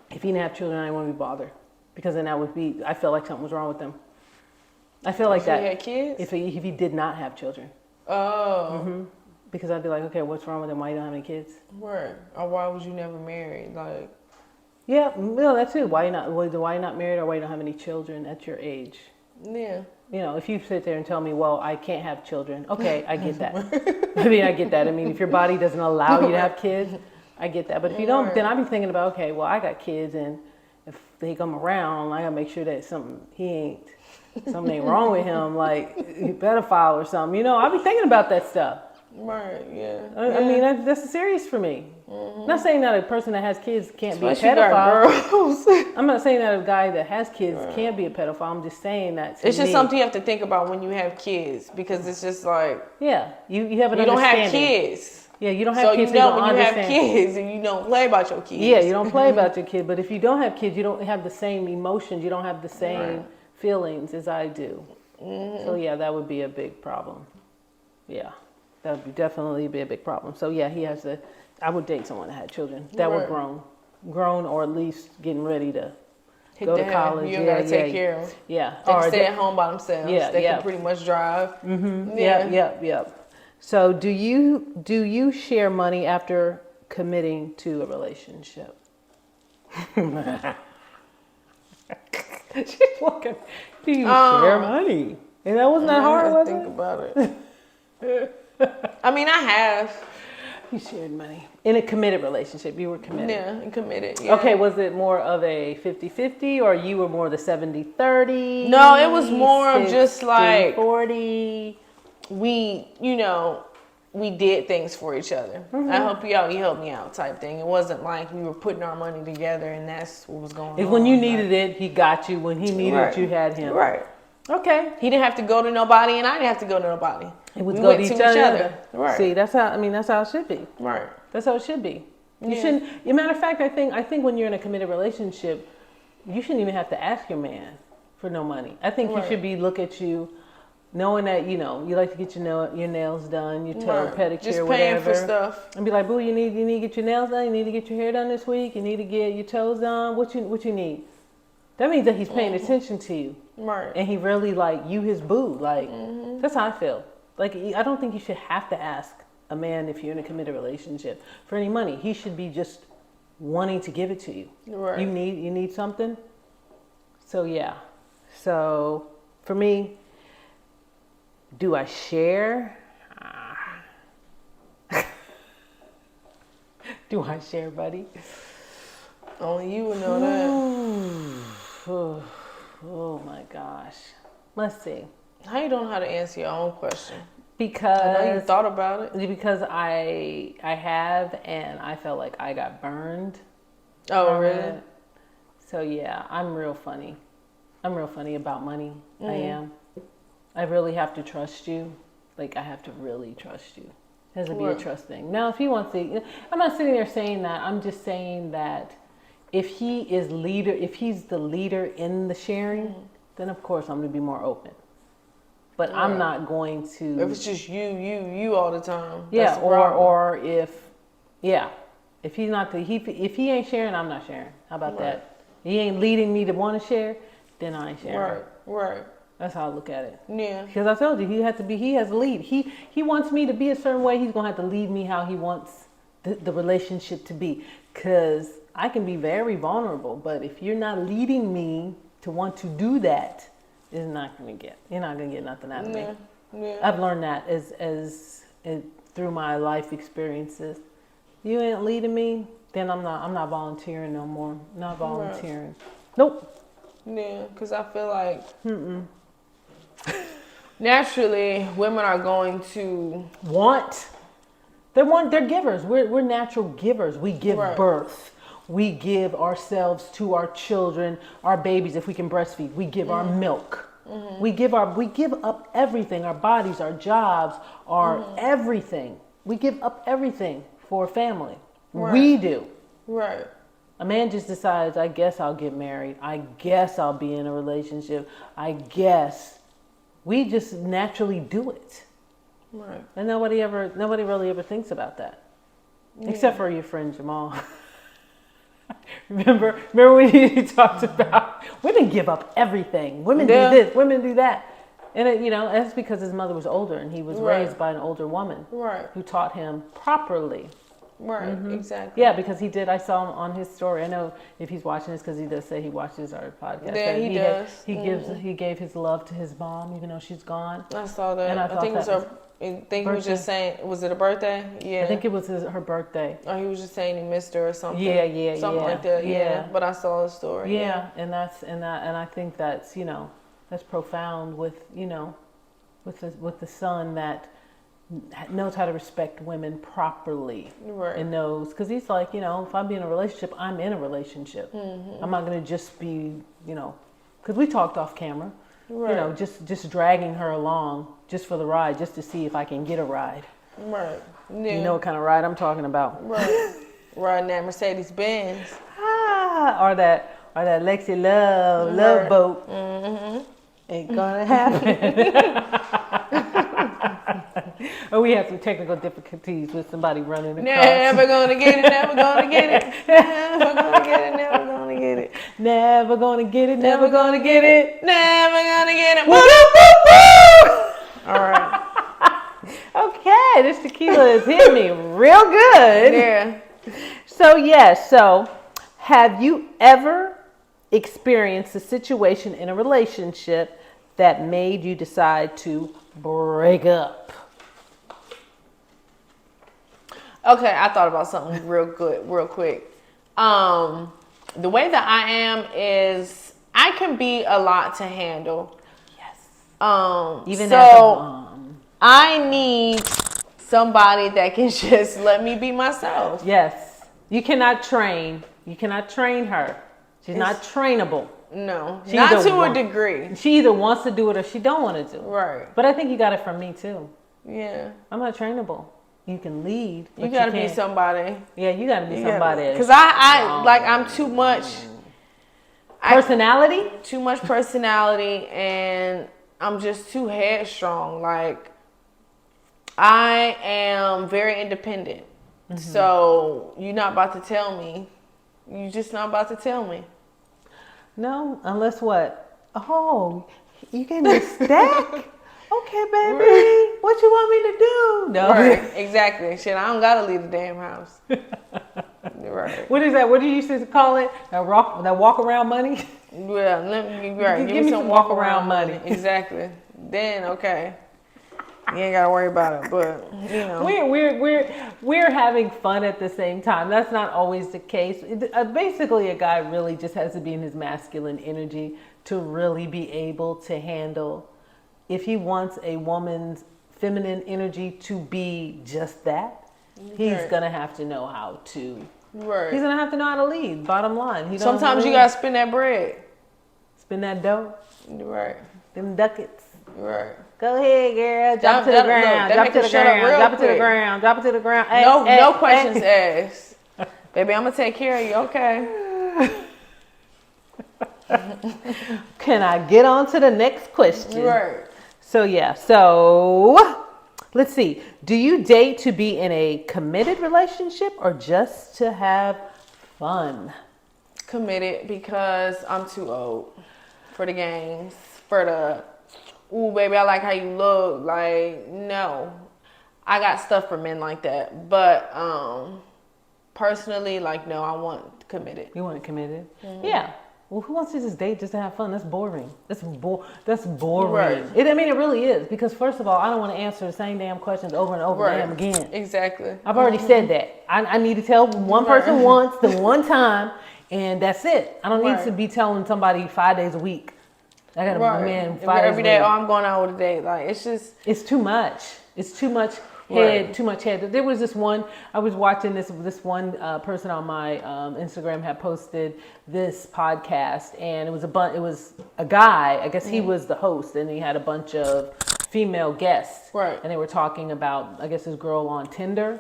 Speaker 1: if he didn't have children, I didn't want to be bothered, because then I felt like something was wrong with them. I feel like that.
Speaker 2: If he had kids?
Speaker 1: If he did not have children.
Speaker 2: Oh.
Speaker 1: Mm-hmm. Because I'd be like, okay, what's wrong with him? Why you don't have any kids?
Speaker 2: Right. Or why was you never married? Like.
Speaker 1: Yeah, well, that too. Why you not married, or why you don't have any children at your age?
Speaker 2: Yeah.
Speaker 1: You know, if you sit there and tell me, well, I can't have children. Okay, I get that. I get that. I mean, if your body doesn't allow you to have kids, I get that. But if you don't, then I'd be thinking about, okay, well, I got kids, and if they come around, I gotta make sure that something ain't wrong with him, like he pedophile or something. You know, I'll be thinking about that stuff.
Speaker 2: Right. Yeah.
Speaker 1: I mean, that's serious for me. Mm-hmm. I'm not saying that a person that has kids can't be a pedophile. I'm not saying that a guy that has kids can't be a pedophile. I'm just saying that
Speaker 2: it's just something you have to think about when you have kids, because it's just like,
Speaker 1: yeah, you have an understanding.
Speaker 2: You don't have kids.
Speaker 1: Yeah, you don't have kids.
Speaker 2: So you know when you have kids, and you don't play about your kids.
Speaker 1: Yeah, you don't play about your kid. But if you don't have kids, you don't have the same emotions. You don't have the same feelings as I do. Mm-hmm. So yeah, that would be a big problem. Yeah, that would definitely be a big problem. So yeah, I would date someone that had children that were grown, or at least getting ready to go to college.
Speaker 2: You gotta take care of them.
Speaker 1: Yeah,
Speaker 2: they can stay at home by themselves. Yeah, they can pretty much drive.
Speaker 1: Mm-hmm. Yeah. So do you share money after committing to a relationship? She's looking. Do you share money? And that wasn't that hard, was it?
Speaker 2: Think about it. I mean, I have.
Speaker 1: You shared money. In a committed relationship, you were committed.
Speaker 2: Yeah, committed. Yeah.
Speaker 1: Okay, was it more of a 50-50, or you were more the 70-30?
Speaker 2: No, it was more of just like
Speaker 1: 40.
Speaker 2: We did things for each other. Mm-hmm. I help you out, you help me out type thing. It wasn't like we were putting our money together and that's what was going on.
Speaker 1: When you needed it, he got you. When he needed it, you had him.
Speaker 2: Right.
Speaker 1: Okay.
Speaker 2: He didn't have to go to nobody, and I didn't have to go to nobody.
Speaker 1: We went to each other.
Speaker 2: Right.
Speaker 1: See, that's how it should be.
Speaker 2: Right.
Speaker 1: That's how it should be. You shouldn't. As a matter of fact, I think when you're in a committed relationship, you shouldn't even have to ask your man for no money. I think he should look at you, knowing that you like to get your nails done, your toe pedicure,
Speaker 2: just paying
Speaker 1: whatever,
Speaker 2: for stuff,
Speaker 1: and be like, boo, you need to get your nails done. You need to get your hair done this week. You need to get your toes done. What you need? That means that he's paying attention to you,
Speaker 2: right? And
Speaker 1: he really you his boo. That's how I feel. I don't think you should have to ask a man, if you're in a committed relationship, for any money. He should be just wanting to give it to you.
Speaker 2: Right.
Speaker 1: You need something. So yeah. So for me, do I share? Do I share, buddy?
Speaker 2: Only you would know that.
Speaker 1: Oh my gosh. Let's see.
Speaker 2: How you don't know how to answer your own question?
Speaker 1: Because
Speaker 2: I know you thought about it.
Speaker 1: Because I have, and I felt like I got burned.
Speaker 2: Oh, really?
Speaker 1: So yeah, I'm real funny. I'm real funny about money. Mm-hmm. I am. I really have to trust you. I have to really trust you. Has to be a trust thing. Now, if he wants to, I'm not sitting there saying that. I'm just saying that if he's the leader in the sharing, then of course I'm going to be more open. But I'm not going to.
Speaker 2: If it's just you all the time.
Speaker 1: Yeah, or if he's not if he ain't sharing, I'm not sharing. How about that? He ain't leading me to want to share, then I ain't sharing.
Speaker 2: Right.
Speaker 1: That's how I look at it.
Speaker 2: Yeah.
Speaker 1: Because I told you he has to lead. He wants me to be a certain way. He's gonna have to lead me how he wants the relationship to be. Because I can be very vulnerable, but if you're not leading me to want to do that, you're not gonna get nothing out of me. Yeah. I've learned that as through my life experiences. You ain't leading me, then I'm not volunteering no more. Not volunteering. Right. Nope.
Speaker 2: Yeah, because I feel like naturally women are going to they're givers. We're natural givers. We give birth. We give ourselves to our children, our babies. If we can breastfeed, we give our milk. We give up everything, our bodies, our jobs, our everything. We give up everything for a family. Right. We do. Right.
Speaker 1: A man just decides, I guess I'll get married. I guess I'll be in a relationship. I guess. We just naturally do it.
Speaker 2: Right.
Speaker 1: And nobody really ever thinks about that. Yeah. Except for your friend Jamal. Remember when he talked about women give up everything. Women do this, women do that. And that's because his mother was older and he was raised by an older woman who taught him properly.
Speaker 2: Right, exactly.
Speaker 1: Yeah, because he did. I saw him on his story. I know if he's watching this, because he does say he watches our podcast.
Speaker 2: Yeah, he does.
Speaker 1: He gave his love to his mom, even though she's gone.
Speaker 2: I saw that. And I think it was her. I think he was just saying, was it a birthday? Yeah.
Speaker 1: I think it was her birthday.
Speaker 2: Or he was just saying he missed her or something. Something like that. Yeah. But I saw the story.
Speaker 1: Yeah, and I think that's that's profound with with the son that knows how to respect women properly, and knows, because he's like, if I'm in a relationship, I'm in a relationship. I'm not going to just be, because we talked off camera, just dragging her along just for the ride, just to see if I can get a ride. Right. Yeah. You know what kind of ride I'm talking about.
Speaker 2: Right. Riding that Mercedes Benz.
Speaker 1: Or that Lexi love boat. Ain't gonna happen. Or we have some technical difficulties with somebody running across.
Speaker 2: Never gonna get it, never gonna get it. Never gonna get it, never gonna get it.
Speaker 1: Never gonna get it, never gonna get it.
Speaker 2: Never gonna get it. Woo, woo, woo. All right.
Speaker 1: Okay, this tequila is hitting me real good.
Speaker 2: Yeah.
Speaker 1: So have you ever experienced a situation in a relationship that made you decide to break up?
Speaker 2: Okay, I thought about something real quick. The way that I am is I can be a lot to handle.
Speaker 1: Yes. Even
Speaker 2: so
Speaker 1: as a mom.
Speaker 2: I need somebody that can just let me be myself.
Speaker 1: Yes. You cannot train her. She's not trainable.
Speaker 2: No, not to a degree.
Speaker 1: She either wants to do it or she don't want to do it.
Speaker 2: Right.
Speaker 1: But I think you got it from me too.
Speaker 2: Yeah.
Speaker 1: I'm not trainable. You can lead.
Speaker 2: You got to be somebody.
Speaker 1: Yeah, you got to be somebody.
Speaker 2: Because I'm too much.
Speaker 1: Personality?
Speaker 2: Too much personality, and I'm just too headstrong. Like, I am very independent. So you're not about to tell me. You're just not about to tell me.
Speaker 1: No, unless what? Oh, you gave me a stack? Okay, baby. What you want me to do? No.
Speaker 2: Right, exactly. Shit, I don't got to leave the damn house. Right.
Speaker 1: What is that? What do you used to call it? That walk around money?
Speaker 2: Yeah, give me some walk around money. Exactly. Then, okay. You ain't gotta worry about it, but we're having fun at the same time. That's not always the case. Basically, a guy really just has to be in his masculine energy to really be able to handle. If he wants a woman's feminine energy to be just that, he's gonna have to know how to. Right. He's gonna have to know how to lead. Bottom line, sometimes you gotta spin that bread,
Speaker 1: spin that dough.
Speaker 2: Right.
Speaker 1: Them ducats.
Speaker 2: Right.
Speaker 1: Go ahead, girl. Drop it to the ground. Drop it to the ground. Drop it to the ground. Drop it to the ground.
Speaker 2: No questions asked. Baby, I'm gonna take care of you. Okay.
Speaker 1: Can I get on to the next question?
Speaker 2: Right.
Speaker 1: So yeah. So let's see. Do you date to be in a committed relationship or just to have fun?
Speaker 2: Committed, because I'm too old for the games, for the ooh, baby, I like how you look. Like, no. I got stuff for men like that. But personally, like, no, I want committed.
Speaker 1: You want it committed? Mm-hmm. Yeah. Well, who wants to just date just to have fun? That's boring. That's boring. Right. I mean, it really is. Because first of all, I don't want to answer the same damn questions over and over again.
Speaker 2: Exactly.
Speaker 1: I've already said that. I need to tell one person once, the one time, and that's it. I don't need to be telling somebody 5 days a week. I got a man 5 days
Speaker 2: every day. Oh, I'm going out with a date. Like,
Speaker 1: it's too much. It's too much head. Too much head. There was this one. I was watching this one person on my Instagram had posted this podcast, and it was a guy. I guess he was the host, and he had a bunch of female guests.
Speaker 2: Right.
Speaker 1: And they were talking about, I guess, this girl on Tinder,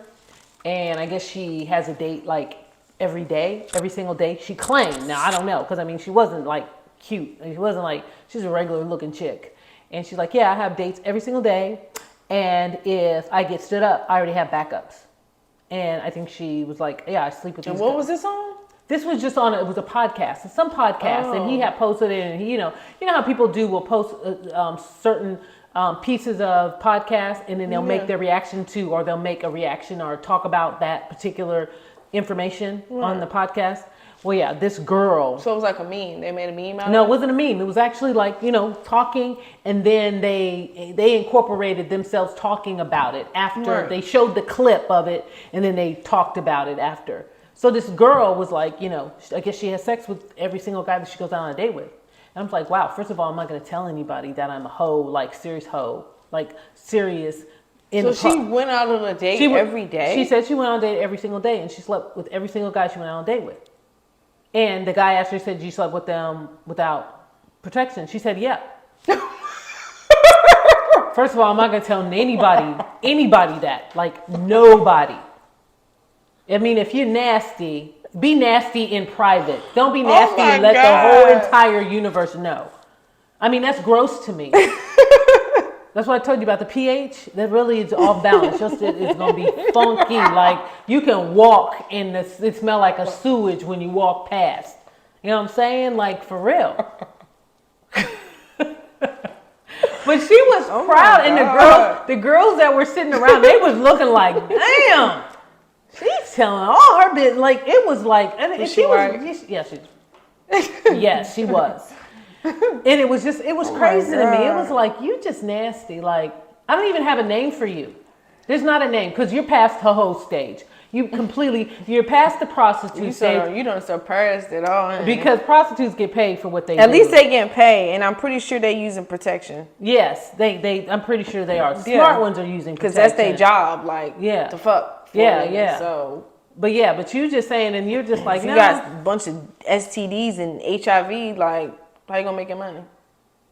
Speaker 1: and I guess she has a date like every day, every single day. She claimed. Now I don't know, because I mean, she wasn't like cute. She wasn't like, she's a regular looking chick. And she's like, yeah, I have dates every single day. And if I get stood up, I already have backups. And I think she was like, yeah, I sleep with these
Speaker 2: guys. And what was this on?
Speaker 1: This was just on, it was a podcast. Some podcast. And he had posted it, and he, you know how people will post certain pieces of podcasts, and then they'll make their reaction to, or they'll make a reaction or talk about that particular information on the podcast. Well, yeah, this girl.
Speaker 2: So it was like a meme. They made a meme out of it?
Speaker 1: No, it wasn't a meme. It was actually like, talking, and then they incorporated themselves talking about it after they showed the clip of it, and then they talked about it after. So this girl was like, I guess she has sex with every single guy that she goes out on a date with. And I'm like, wow, first of all, I'm not going to tell anybody that I'm a hoe, like serious hoe, like serious.
Speaker 2: So she went out on a date every day?
Speaker 1: She said she went on a date every single day, and she slept with every single guy she went on a date with. And the guy actually said, you slept with them without protection. She said, yeah. First of all, I'm not going to tell anybody that. Like, nobody. I mean, if you're nasty, be nasty in private. Don't be nasty and let the whole entire universe know. I mean, that's gross to me. That's what I told you about the pH. That really is off balance. Just it's gonna be funky. Like, you can walk and it smell like a sewage when you walk past. You know what I'm saying? Like, for real. But she was proud, and the girls that were sitting around, they was looking like, damn. She's telling all her business. Like, it was like, and she was. Yes, she was. And it was crazy to me. It was like, you just nasty. Like, I don't even have a name for you. There's not a name, because you're past the whole stage. You're past the prostitute stage.
Speaker 2: You don't surpass it all.
Speaker 1: Because prostitutes get paid for what they do.
Speaker 2: At least they getting paid, and I'm pretty sure they're using protection.
Speaker 1: Yes, I'm pretty sure they are. Smart ones are using protection.
Speaker 2: Because that's their job. Like, the fuck.
Speaker 1: Yeah.
Speaker 2: So.
Speaker 1: But you just saying, and you're just like,
Speaker 2: if you got a bunch of STDs and HIV, like, how you gonna make your money?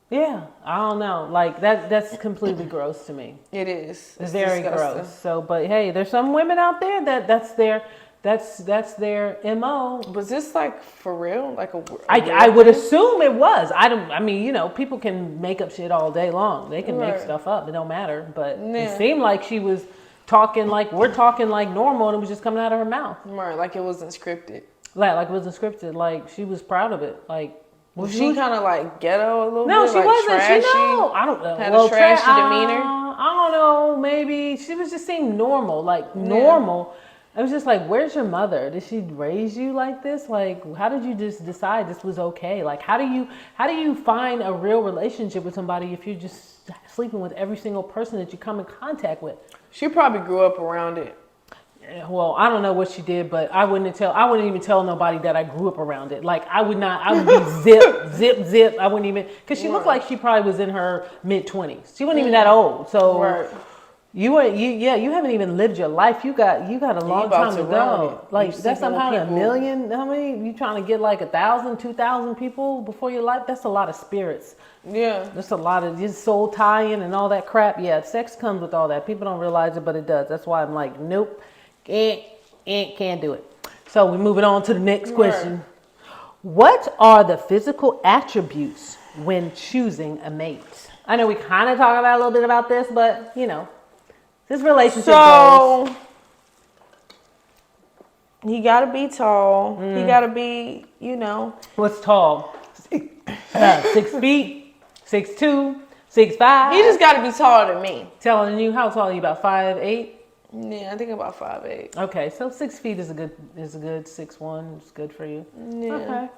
Speaker 1: Yeah, I don't know. Like, that's completely gross to me.
Speaker 2: It is.
Speaker 1: It's very gross. So, but hey, there's some women out there that's their MO.
Speaker 2: Was this like for real? Like
Speaker 1: I would assume it was. I mean, people can make up shit all day long. They can make stuff up. It don't matter. But it seemed like she was talking like we're talking like normal, and it was just coming out of her mouth.
Speaker 2: Right, like it wasn't scripted.
Speaker 1: Like it wasn't scripted. Like, she was proud of it. Like.
Speaker 2: Was she kind of like ghetto a little bit?
Speaker 1: No, she
Speaker 2: like
Speaker 1: wasn't.
Speaker 2: Trashy?
Speaker 1: I don't know.
Speaker 2: Had a trashy demeanor?
Speaker 1: I don't know. Maybe she was just seemed normal. Like, normal. I was just like, where's your mother? Did she raise you like this? Like, how did you just decide this was okay? Like, how do you find a real relationship with somebody if you're just sleeping with every single person that you come in contact with?
Speaker 2: She probably grew up around it.
Speaker 1: Well, I don't know what she did, but I wouldn't even tell nobody that I grew up around it. Like, I would be zip. I wouldn't even, because she looked like she probably was in her mid-20s. She wasn't even that old. So, You haven't even lived your life. You got a long time to go. Like that's somehow a million. How many? You trying to get like 1,000, 2,000 people before your life? That's a lot of spirits.
Speaker 2: Yeah.
Speaker 1: That's a lot of just soul tie-in and all that crap. Yeah, sex comes with all that. People don't realize it, but it does. That's why I'm like, nope, can't do it. So we're moving on to the next question. What are the physical attributes when choosing a mate? I know we kind of talk about a little bit about this, but this relationship goes.
Speaker 2: He gotta be tall. He gotta be,
Speaker 1: What's tall? 6 feet, 6'2", 6'5".
Speaker 2: He just gotta be taller than me.
Speaker 1: Telling you, how tall are you? About 5'8"?
Speaker 2: Yeah, I think about 5'8".
Speaker 1: Okay, so 6 feet is a good 6'1". It's good for you.
Speaker 2: Yeah.
Speaker 1: Okay.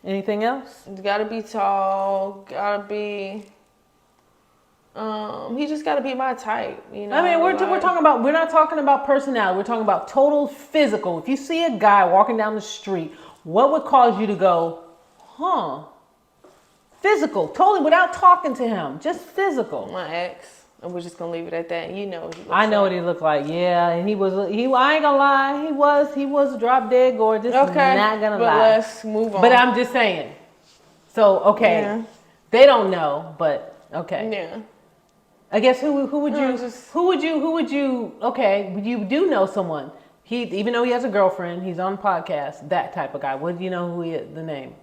Speaker 1: Anything else?
Speaker 2: Gotta be tall. Gotta be. He just gotta be my type. I
Speaker 1: mean, we're talking about. We're not talking about personality. We're talking about total physical. If you see a guy walking down the street, what would cause you to go, huh? Physical, totally, without talking to him, just physical.
Speaker 2: My ex, and we're just gonna leave it at that. You know what he looks
Speaker 1: I know what he looked like. Yeah, and I ain't gonna lie, he was drop dead gorgeous.
Speaker 2: Okay,
Speaker 1: not gonna
Speaker 2: but
Speaker 1: lie.
Speaker 2: Let's move on.
Speaker 1: But I'm just saying. So okay, they don't know, but okay.
Speaker 2: Yeah.
Speaker 1: I guess who would you? Okay, you do know someone. Even though he has a girlfriend, he's on a podcast. That type of guy. What do you know who the name?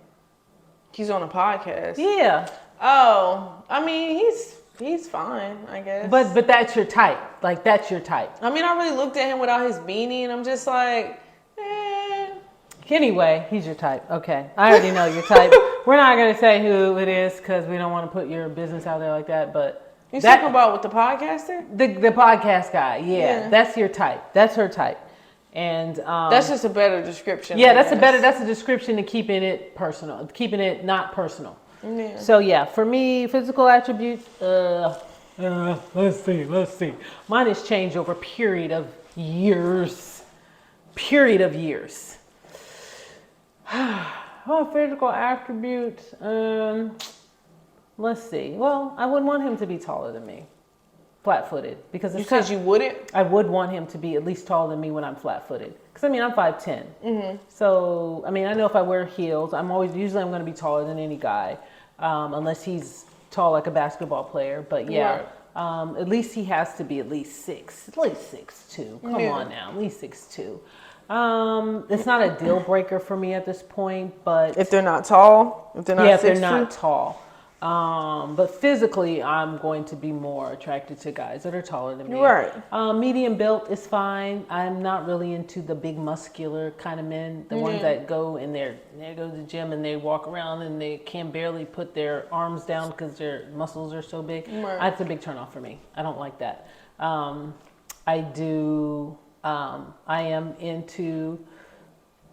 Speaker 2: He's on a podcast.
Speaker 1: Yeah.
Speaker 2: Oh, I mean, he's fine, I guess.
Speaker 1: But that's your type. Like that's your type.
Speaker 2: I mean, I really looked at him without his beanie, and I'm just like,
Speaker 1: Anyway, he's your type. Okay, I already know your type. We're not gonna say who it is because we don't want to put your business out there like that. But
Speaker 2: you talking about with the podcaster?
Speaker 1: The podcast guy. Yeah, that's your type. That's her type. And
Speaker 2: that's just a better description.
Speaker 1: Yeah, that's a description of keeping it personal, keeping it not personal.
Speaker 2: Yeah.
Speaker 1: So yeah, for me, physical attributes. Let's see. Mine has changed over a period of years. Oh, physical attributes. Let's see. Well, I wouldn't want him to be taller than me. Flat-footed, because
Speaker 2: you wouldn't.
Speaker 1: I would want him to be at least taller than me when I'm flat-footed, because I mean I'm 5'10". Mm-hmm. So I mean I know if I wear heels, I'm going to be taller than any guy, unless he's tall like a basketball player. But yeah, right. At least he has to be at least 6'2". Come on now, at least 6'2". It's not a deal breaker for me at this point, but
Speaker 2: if they're not tall, if
Speaker 1: they're not tall. But physically, I'm going to be more attracted to guys that are taller than me.
Speaker 2: Right.
Speaker 1: Medium built is fine. I'm not really into the big muscular kind of men. The ones that go and they go to the gym and they walk around and they can barely put their arms down because their muscles are so big.
Speaker 2: Right.
Speaker 1: That's a big turn off for me. I don't like that. I am into,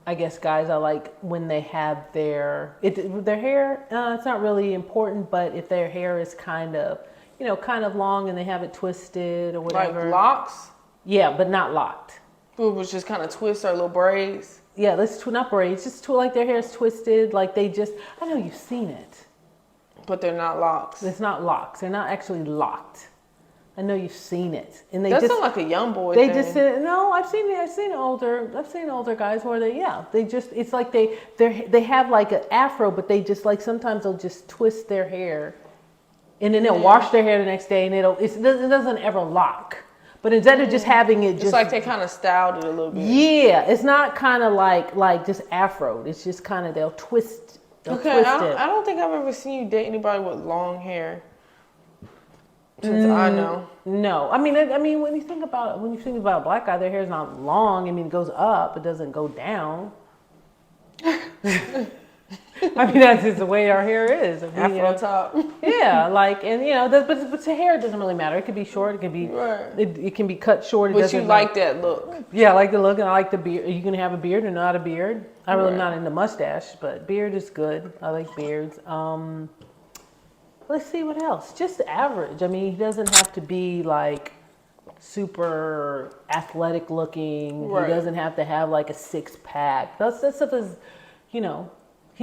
Speaker 1: I guess, guys I like when they have their hair, it's not really important, but if their hair is kind of long and they have it twisted or whatever.
Speaker 2: Like locks?
Speaker 1: Yeah, but not locked.
Speaker 2: It was just kind of twist or little braids?
Speaker 1: Yeah, not braids, just like their hair is twisted, like I know you've seen it.
Speaker 2: But they're not locks.
Speaker 1: It's not locks. They're not actually locked. I know you've seen it, and
Speaker 2: that sounds like a young boy.
Speaker 1: They just said no. I've seen older guys where it's like they have like an afro, but they just like sometimes they'll just twist their hair, and then they'll wash their hair the next day, and it doesn't ever lock. But instead of just having it,
Speaker 2: it's like they kind of styled it a little bit.
Speaker 1: Yeah, it's not kind of like just afro. It's just kind of they'll twist.
Speaker 2: I don't think I've ever seen you date anybody with long hair. Since I know.
Speaker 1: No, I mean when you think about a black guy, their hair is not long. I mean, it goes up, it doesn't go down. I mean, that's just the way our hair is.
Speaker 2: Afro top.
Speaker 1: Yeah, but the hair doesn't really matter. It could be short. It can be. Right. It can be cut short.
Speaker 2: But you like that look.
Speaker 1: Yeah, I like the look, and I like the beard. Are you gonna have a beard or not a beard? I'm really not into mustache, but beard is good. I like beards. Let's see what else. Just average. I mean, he doesn't have to be like super athletic looking. Right. He doesn't have to have like a 6-pack. That stuff is, he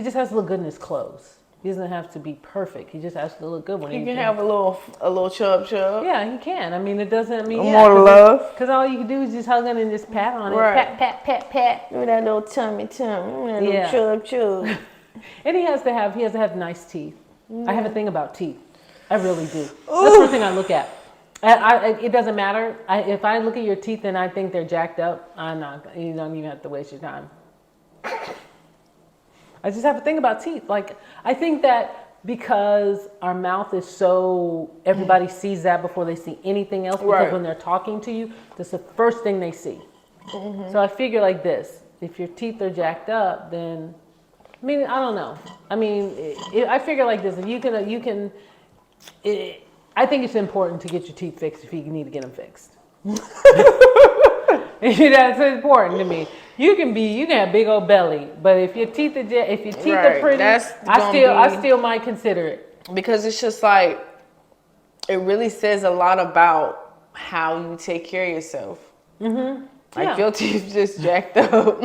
Speaker 1: just has to look good in his clothes. He doesn't have to be perfect. He just has to look good when
Speaker 2: he can have a little chub.
Speaker 1: Yeah, he can. I mean, it doesn't mean
Speaker 2: more love.
Speaker 1: Because all you can do is just hug it and just pat on it.
Speaker 2: Right.
Speaker 1: Pat.
Speaker 2: With that little tummy. That little chub.
Speaker 1: And he has to have nice teeth. I have a thing about teeth. I really do. That's the first thing I look at. It doesn't matter. If I look at your teeth and I think they're jacked up, you don't even have to waste your time. I just have a thing about teeth. Like, I think that because our mouth is so, everybody sees that before they see anything else. Because when they're talking to you, that's the first thing they see. So I figure like this. If your teeth are jacked up, then, I mean, I don't know. I mean, I figure like this. If you can, I think it's important to get your teeth fixed if you need to get them fixed. That's important to me. You can have big old belly, but if your teeth are pretty, I still might consider it.
Speaker 2: Because it's just like, it really says a lot about how you take care of yourself. Mm-hmm. Like your teeth just jacked up,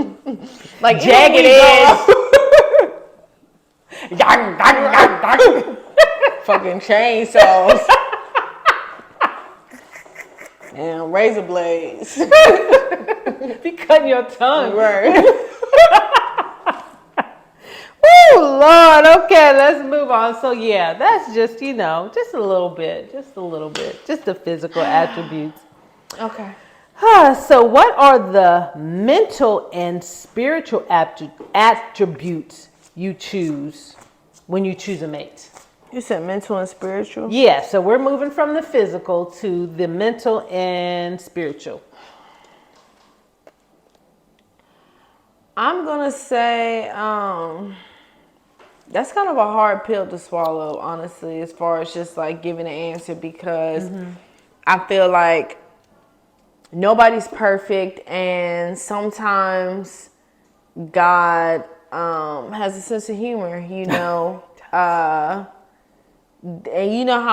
Speaker 2: like jagged edge. Fucking chainsaws and razor blades.
Speaker 1: Be cutting your tongue.
Speaker 2: Right.
Speaker 1: Oh Lord. Okay, let's move on. So yeah, that's just just a little bit, just the physical attributes.
Speaker 2: Okay.
Speaker 1: So what are the mental and spiritual attributes you choose when you choose a mate?
Speaker 2: You said mental and spiritual?
Speaker 1: Yeah, so we're moving from the physical to the mental and spiritual.
Speaker 2: I'm going to say that's kind of a hard pill to swallow, honestly, as far as just like giving an answer, because I feel like nobody's perfect, and sometimes God has a sense of humor, and you know how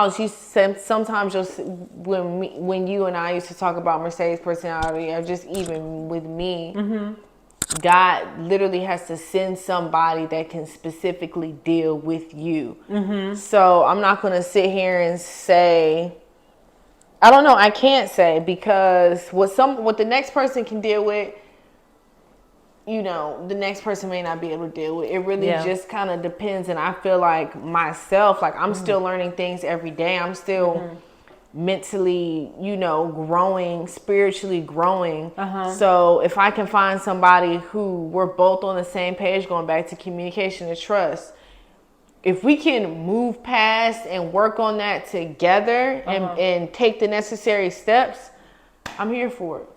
Speaker 2: sometimes when you and I used to talk about Mercedes' personality, or just even with me, God literally has to send somebody that can specifically deal with you. So I'm not going to sit here and say, I don't know. I can't say, because what the next person can deal with, the next person may not be able to deal with. It really just kind of depends. And I feel like myself, like I'm still learning things every day. I'm still mentally, growing, spiritually growing. So if I can find somebody who we're both on the same page, going back to communication and trust, if we can move past and work on that together and take the necessary steps, I'm here for it.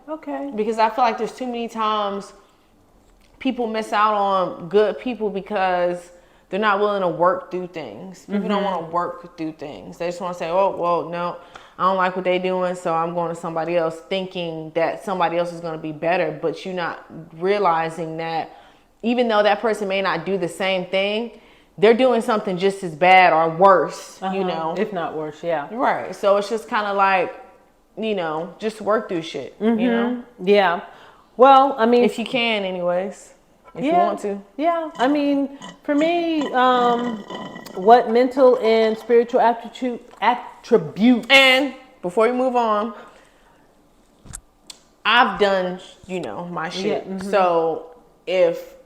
Speaker 1: Okay.
Speaker 2: Because I feel like there's too many times people miss out on good people because they're not willing to work through things. People don't want to work through things. They just want to say, oh, well, no, I don't like what they're doing, so I'm going to somebody else, thinking that somebody else is going to be better. But you're not realizing that even though that person may not do the same thing, they're doing something just as bad or worse,
Speaker 1: If not worse, yeah.
Speaker 2: Right. So it's just kind of like, just work through shit,
Speaker 1: Yeah. Well, I mean,
Speaker 2: if you can, anyways, if you want to.
Speaker 1: Yeah. I mean, for me, what mental and spiritual attribute.
Speaker 2: And before you move on, I've done, my shit.
Speaker 1: Yeah,
Speaker 2: So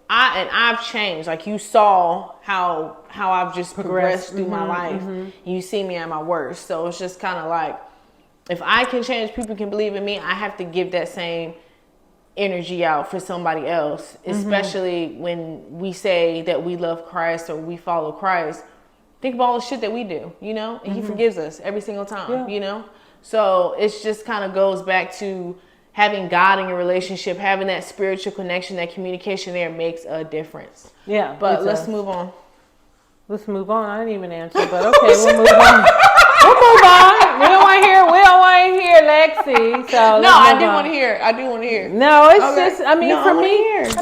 Speaker 2: I've changed. Like, you saw how I've just progressed through my life. And you see me at my worst. So it's just kind of like, if I can change, people can believe in me, I have to give that same energy out for somebody else, especially when we say that we love Christ or we follow Christ. Think about all the shit that we do, and he forgives us every single time, So it's just kind of goes back to having God in your relationship, having that spiritual connection, that communication there makes a difference.
Speaker 1: Yeah.
Speaker 2: But let's move on.
Speaker 1: Let's move on. I didn't even answer, but okay, we'll move on. We'll move on. We don't want to hear Lexi. So
Speaker 2: no, I do want to hear.
Speaker 1: No, it's just, for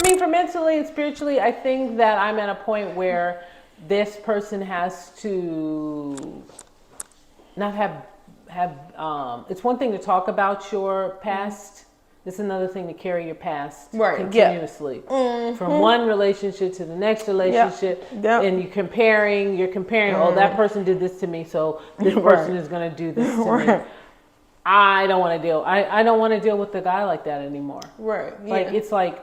Speaker 1: me, for mentally and spiritually, I think that I'm at a point where this person has to not have it's one thing to talk about your past. it's another thing to carry your past
Speaker 2: Yeah.
Speaker 1: continuously from one relationship to the next relationship, and you're comparing. Oh, that person did this to me, so this person is going to do this to me. I don't want to deal. I don't want to deal with a guy like that anymore.
Speaker 2: Right. Yeah.
Speaker 1: Like it's like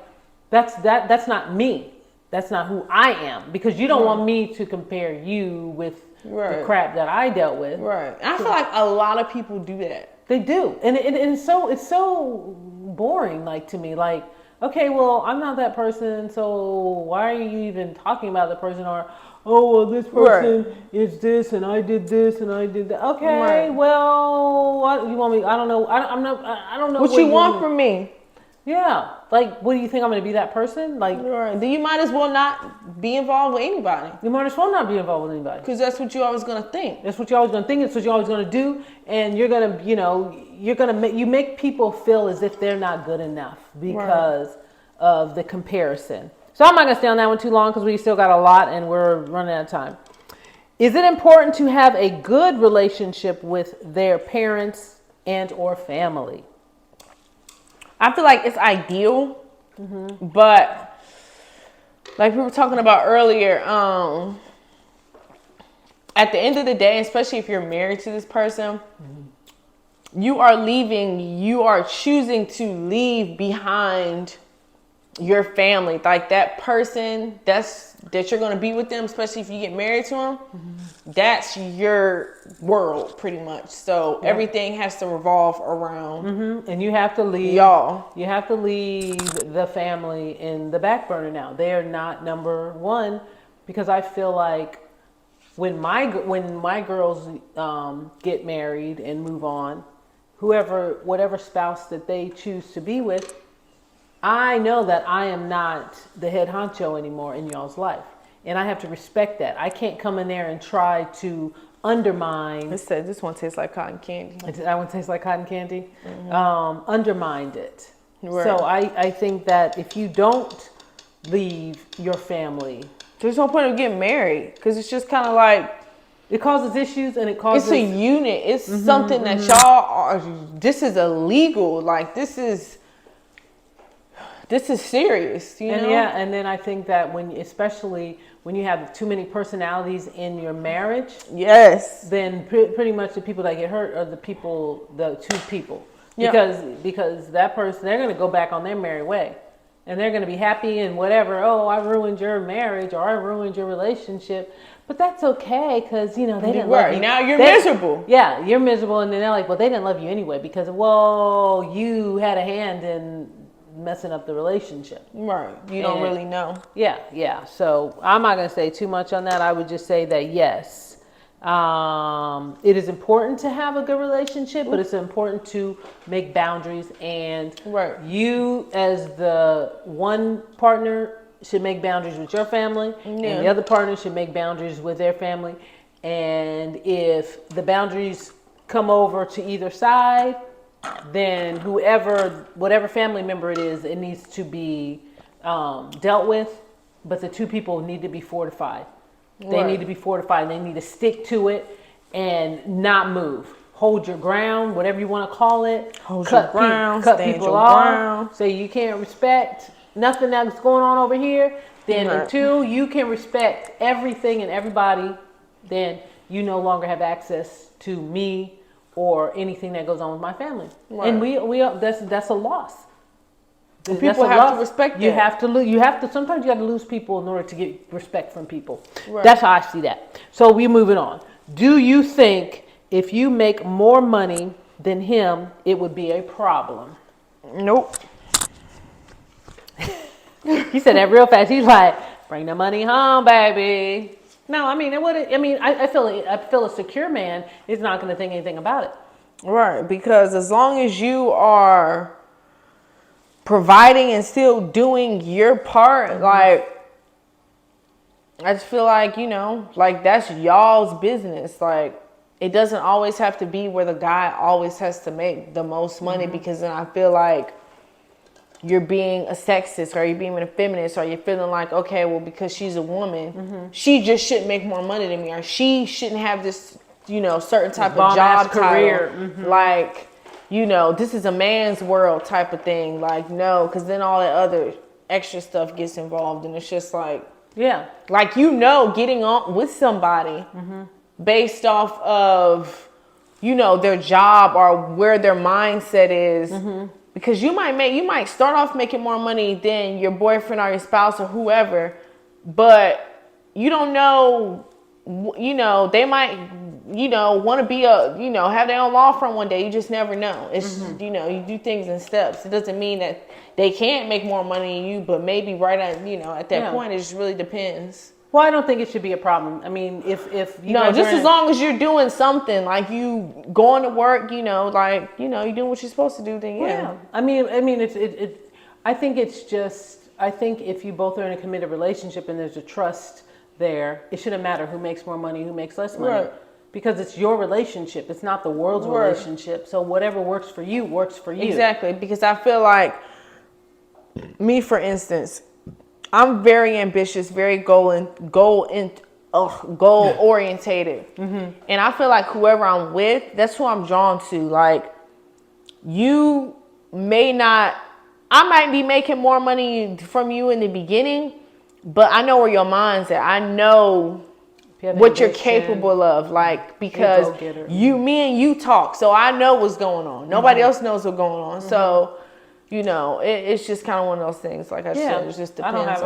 Speaker 1: that's not me. That's not who I am, because you don't want me to compare you with the crap that I dealt with.
Speaker 2: Right. And I feel like a lot of people do that.
Speaker 1: They do, and it's so boring. Like to me, like, okay, well, I'm not that person, so why are you even talking about the person? Or, oh, well, this person is this, and I did this, and I did that. Okay, well, what you want me? I don't know. I don't know
Speaker 2: what you want from me.
Speaker 1: Yeah, like, what do you think I'm going to be that person? Like,
Speaker 2: then you might as well not be involved with anybody.
Speaker 1: You might as well not be involved with anybody,
Speaker 2: because that's what you're always going to think.
Speaker 1: That's what you're always going to think. It's what you're always going to do, and you're going to, you make people feel as if they're not good enough because of the comparison. So I'm not going to stay on that one too long because we still got a lot and we're running out of time. Is it important to have a good relationship with their parents and or family?
Speaker 2: I feel like it's ideal, but like we were talking about earlier, at the end of the day, especially if you're married to this person, you are choosing to leave behind your family. Like that person that you're going to be with them, especially if you get married to them, that's your world pretty much. So everything has to revolve around.
Speaker 1: And you have to leave
Speaker 2: y'all.
Speaker 1: You have to leave the family in the back burner now. They are not number one, because I feel like when my girls get married and move on, whatever spouse that they choose to be with, I know that I am not the head honcho anymore in y'all's life. And I have to respect that. I can't come in there and try to undermine.
Speaker 2: It said this one tastes like cotton candy.
Speaker 1: That one tastes like cotton candy. Undermined it. Right. So I think that if you don't leave your family,
Speaker 2: there's no point of getting married, because it's just kind of like,
Speaker 1: it causes issues, and it causes.
Speaker 2: It's a unit. It's something that y'all are. This is illegal. Like this is serious, you know?
Speaker 1: Yeah, and then I think that especially when you have too many personalities in your marriage, then pretty much the people that get hurt are the two people, because that person, they're going to go back on their merry way, and they're going to be happy and whatever. Oh, I ruined your marriage, or I ruined your relationship, but that's okay, because they didn't love you.
Speaker 2: Now you're miserable.
Speaker 1: Yeah, you're miserable, and then they're like, well, they didn't love you anyway, because you had a hand in messing up the relationship.
Speaker 2: Right. You don't really know.
Speaker 1: Yeah. So I'm not going to say too much on that. I would just say that yes, it is important to have a good relationship, but it's important to make boundaries, and you as the one partner should make boundaries with your family, and the other partner should make boundaries with their family. And if the boundaries come over to either side, then whatever family member it is, it needs to be dealt with. But the two people need to be fortified. They need to be fortified. They need to stick to it and not move. Hold your ground, whatever you want to call it. Cut people off. Say you can't respect nothing that's going on over here. Then until you can respect everything and everybody, then you no longer have access to me or anything that goes on with my family. And that's a loss.
Speaker 2: People have to respect
Speaker 1: you have to sometimes you have to lose people in order to get respect from people. That's how I see that. So we're moving on. Do you think if you make more money than him, it would be a problem?
Speaker 2: Nope.
Speaker 1: He said that real fast. He's like, bring the money home, baby. No, I mean, I feel a secure man is not going to think anything about it.
Speaker 2: Right, because as long as you are providing and still doing your part, like, I just feel like, like that's y'all's business. Like, it doesn't always have to be where the guy always has to make the most money, because then I feel like you're being a sexist, or you're being a feminist, or you're feeling like, okay, well, because she's a woman, she just shouldn't make more money than me, or she shouldn't have this, certain type of job
Speaker 1: career.
Speaker 2: Like, this is a man's world type of thing. Like, no, because then all that other extra stuff gets involved, and it's just like, like, getting on with somebody based off of, their job or where their mindset is. Because you might start off making more money than your boyfriend or your spouse or whoever, but you don't know, they might, want to be have their own law firm one day. You just never know. It's, you do things in steps. It doesn't mean that they can't make more money than you, but maybe right at, at that point, it just really depends.
Speaker 1: Well, I don't think it should be a problem. I mean, if you
Speaker 2: just as long as you're doing something, like you going to work, you're doing what you're supposed to do, then
Speaker 1: I mean, I think if you both are in a committed relationship and there's a trust there, it shouldn't matter who makes more money, who makes less money, because it's your relationship. It's not the world's relationship. So whatever works for you works for you.
Speaker 2: Exactly, because I feel like me, for instance, I'm very ambitious, very goal orientated. And I feel like whoever I'm with, that's who I'm drawn to. Like, I might be making more money from you in the beginning, but I know where your mind's at. I know what you're capable of. Like, because me and you talk, so I know what's going on. Nobody else knows what's going on. So, it's just kind of one of those things. Like I said, it just depends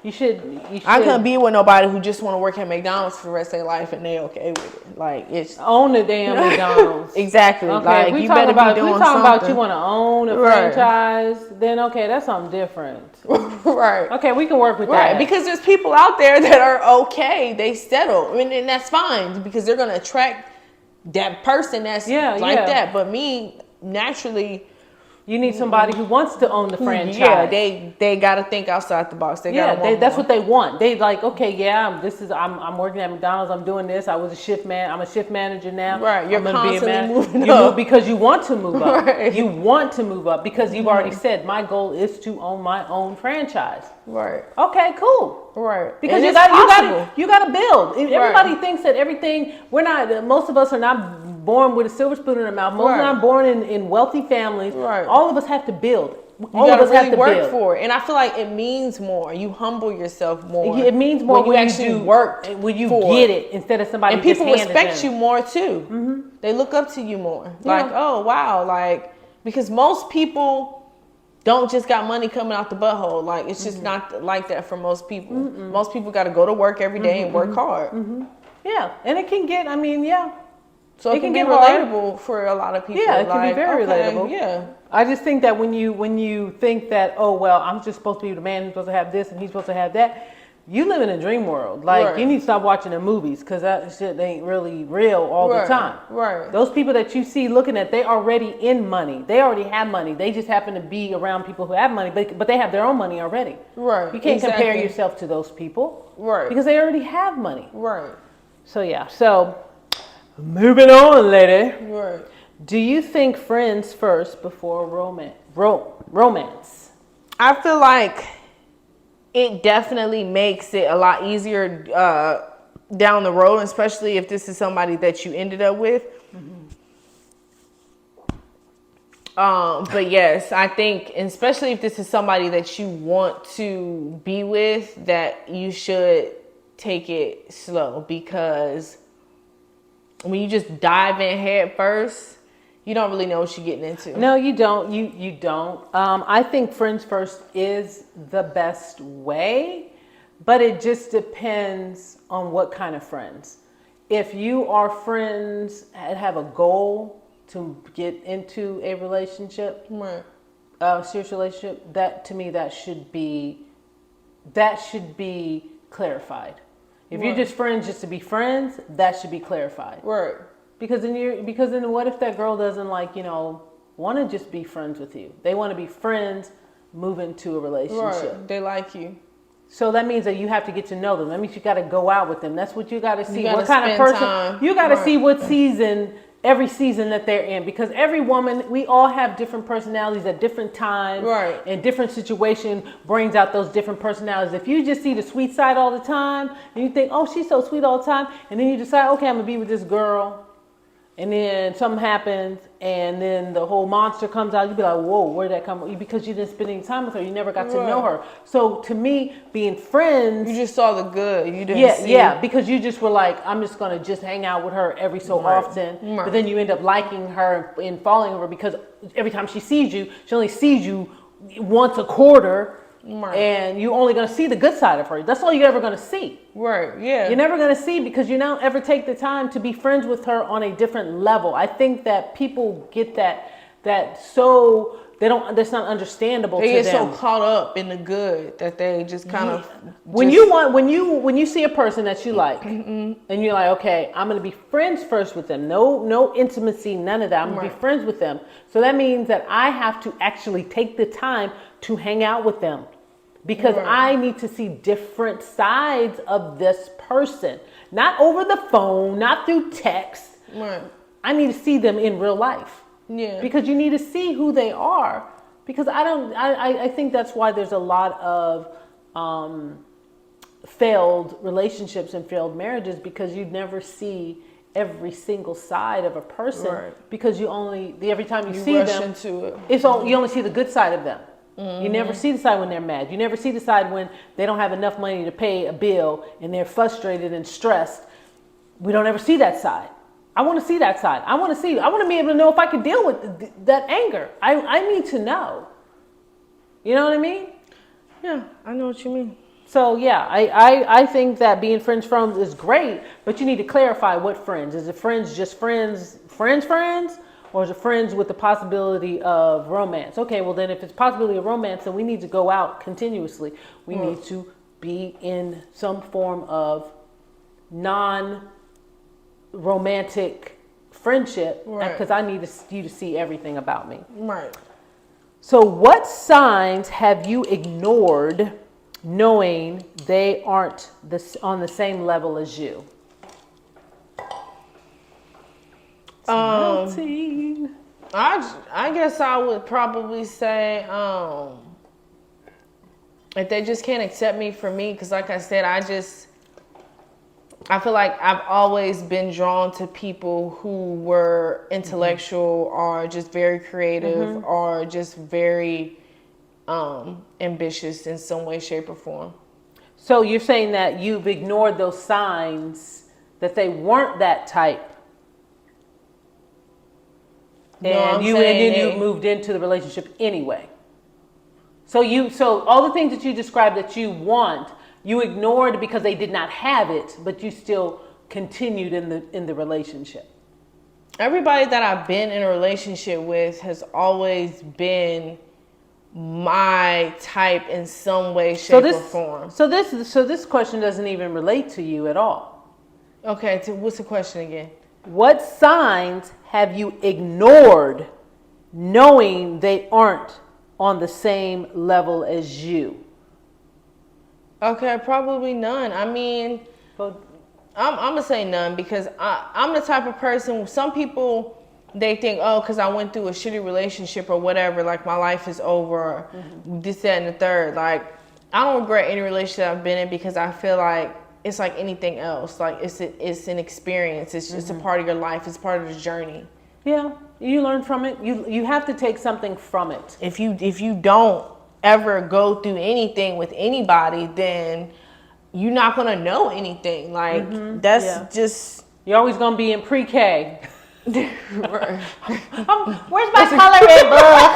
Speaker 2: you should. I couldn't be with nobody who just want to work at McDonald's for the rest of their life and they okay with it. Like, it's
Speaker 1: own the damn McDonald's.
Speaker 2: Exactly.
Speaker 1: Okay,
Speaker 2: like,
Speaker 1: we
Speaker 2: you
Speaker 1: talking
Speaker 2: better
Speaker 1: about,
Speaker 2: be doing
Speaker 1: we talking
Speaker 2: something.
Speaker 1: about you want to own a franchise, then okay, that's something different.
Speaker 2: Right.
Speaker 1: Okay, we can work with that.
Speaker 2: Because there's people out there that are okay, they settle. And that's fine, because they're going to attract that person that's that. But me, naturally,
Speaker 1: you need somebody who wants to own the franchise.
Speaker 2: Yeah, they got to think outside the box.
Speaker 1: That's what they want. They like, okay, I'm working at McDonald's. I'm doing this. I was a shift man. I'm a shift manager now.
Speaker 2: Right, you're constantly moving
Speaker 1: you
Speaker 2: up.
Speaker 1: move because you want to move up.
Speaker 2: Right.
Speaker 1: You want to move up because you've already said my goal is to own my own franchise.
Speaker 2: Right.
Speaker 1: Okay, cool.
Speaker 2: Right.
Speaker 1: Because you got to build. Everybody thinks that everything. Most of us are not born with a silver spoon in our mouth. Most are not born in wealthy families.
Speaker 2: Right.
Speaker 1: All of us have to build.
Speaker 2: All of us have to work for it. And I feel like it means more. You humble yourself more.
Speaker 1: It means more
Speaker 2: when you actually work.
Speaker 1: When you get it instead of somebody
Speaker 2: and people
Speaker 1: just
Speaker 2: respect you more too. Mm-hmm. They look up to you more. Like, oh wow, like, because most people don't just got money coming out the butthole. Like, it's just not like that for most people. Mm-mm. Most people got to go to work every day and work hard.
Speaker 1: Mm-hmm. Yeah, and it can get.
Speaker 2: So it can be relatable for a lot of people.
Speaker 1: Yeah, it can be very relatable.
Speaker 2: Yeah.
Speaker 1: I just think that when you think that, oh well, I'm just supposed to be the man who's supposed to have this and he's supposed to have that, you live in a dream world. Like, you need to stop watching the movies, because that shit ain't really real all the time. Right. Those people that you see looking at, they already in money. They already have money. They just happen to be around people who have money, but they have their own money already. Right. You can't compare yourself to those people. Right. Because they already have money. Right. So yeah. So moving on, lady. Right. Do you think friends first before romance?
Speaker 2: I feel like it definitely makes it a lot easier down the road, especially if this is somebody that you ended up with. But yes, I think, especially if this is somebody that you want to be with, that you should take it slow, because when you just dive in head first, you don't really know what you're getting into.
Speaker 1: No, you don't. You don't. I think friends first is the best way, but it just depends on what kind of friends. If you are friends and have a goal to get into a relationship, a serious relationship, that to me that should be clarified. If you're just friends just to be friends, that should be clarified. Right. Because then what if that girl doesn't want to just be friends with you? They want to be friends, move into a relationship.
Speaker 2: Right. They like you.
Speaker 1: So that means that you have to get to know them. That means you got to go out with them. That's what you got to see. What kind of person you got to see, what season, every season that they're in. Because every woman, we all have different personalities at different times. Right. And different situation brings out those different personalities. If you just see the sweet side all the time, and you think, oh, she's so sweet all the time, and then you decide, okay, I'm going to be with this girl, and then something happens, and then the whole monster comes out. You'd be like, whoa, where'd that come from? Because you didn't spend any time with her. You never got to know her. So to me, being friends...
Speaker 2: You just saw the good. You didn't see...
Speaker 1: Yeah, because you just were like, I'm just going to just hang out with her every so often. Right. But then you end up liking her and falling over because every time she sees you, she only sees you once a quarter. Right. And you're only going to see the good side of her. That's all you're ever going to see.
Speaker 2: Right, yeah.
Speaker 1: You're never going to see because you don't ever take the time to be friends with her on a different level. I think that people get that so that's not understandable to them.
Speaker 2: They get so caught up in the good that they just kind of
Speaker 1: when you see a person that you like and you're like, okay, I'm going to be friends first with them. No intimacy, none of that. I'm going to be friends with them. So that means that I have to actually take the time to hang out with them because I need to see different sides of this person, not over the phone, not through text.
Speaker 2: Right.
Speaker 1: I need to see them in real life.
Speaker 2: Yeah.
Speaker 1: Because you need to see who they are. Because I think that's why there's a lot of failed relationships and failed marriages, because you never see every single side of a person because every time you see them, you only see the good side of them. Mm-hmm. You never see the side when they're mad. You never see the side when they don't have enough money to pay a bill and they're frustrated and stressed. We don't ever see that side. I want to see that side. I want to be able to know if I can deal with that anger. I need to know. You know what I mean?
Speaker 2: Yeah, I know what you mean.
Speaker 1: So yeah, I think that being friends is great, but you need to clarify what friends. Is it friends just friends, or is it friends with the possibility of romance? Okay, well then if it's possibility of romance, then we need to go out continuously. We need to be in some form of non-romantic friendship because I need you to see everything about me.
Speaker 2: Right.
Speaker 1: So what signs have you ignored knowing they aren't on the same level as you?
Speaker 2: I guess I would probably say if they just can't accept me for me, because like I said, I feel like I've always been drawn to people who were intellectual or just very creative or just very ambitious in some way, shape, or form.
Speaker 1: So you're saying that you've ignored those signs that they weren't that type. And then you moved into the relationship anyway. So all the things that you described that you want, you ignored because they did not have it, but you still continued in the relationship.
Speaker 2: Everybody that I've been in a relationship with has always been my type in some way, shape, or form.
Speaker 1: So this question doesn't even relate to you at all.
Speaker 2: Okay, what's the question again?
Speaker 1: What signs have you ignored knowing they aren't on the same level as you?
Speaker 2: Okay, probably none. I mean, I'm going to say none because I'm the type of person, some people, they think, oh, because I went through a shitty relationship or whatever, like my life is over, this, that, and the third. Like, I don't regret any relationship I've been in because I feel like it's like anything else. Like, it's an experience. It's just a part of your life. It's part of the journey.
Speaker 1: Yeah, you learn from it. You have to take something from it.
Speaker 2: If you don't ever go through anything with anybody, then you're not going to know anything. Like, that's just...
Speaker 1: You're always going to be in pre-K. Where's my coloring book?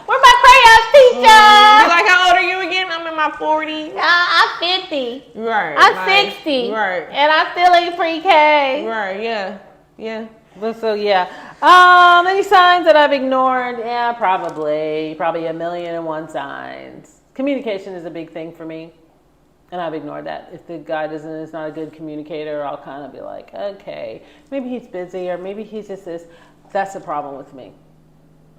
Speaker 1: Where's my crayons, teacher?
Speaker 2: You're like, how old are you again? I'm in my 40s.
Speaker 1: I'm 50.
Speaker 2: Right.
Speaker 1: I'm 60.
Speaker 2: Right.
Speaker 1: And I still ain't pre-K.
Speaker 2: Right, yeah.
Speaker 1: But so, yeah. Any signs that I've ignored? Yeah, probably 1,000,001 signs. Communication is a big thing for me. And I've ignored that. If the guy is not a good communicator, I'll kind of be like, okay, maybe he's busy or maybe he's just this. That's the problem with me.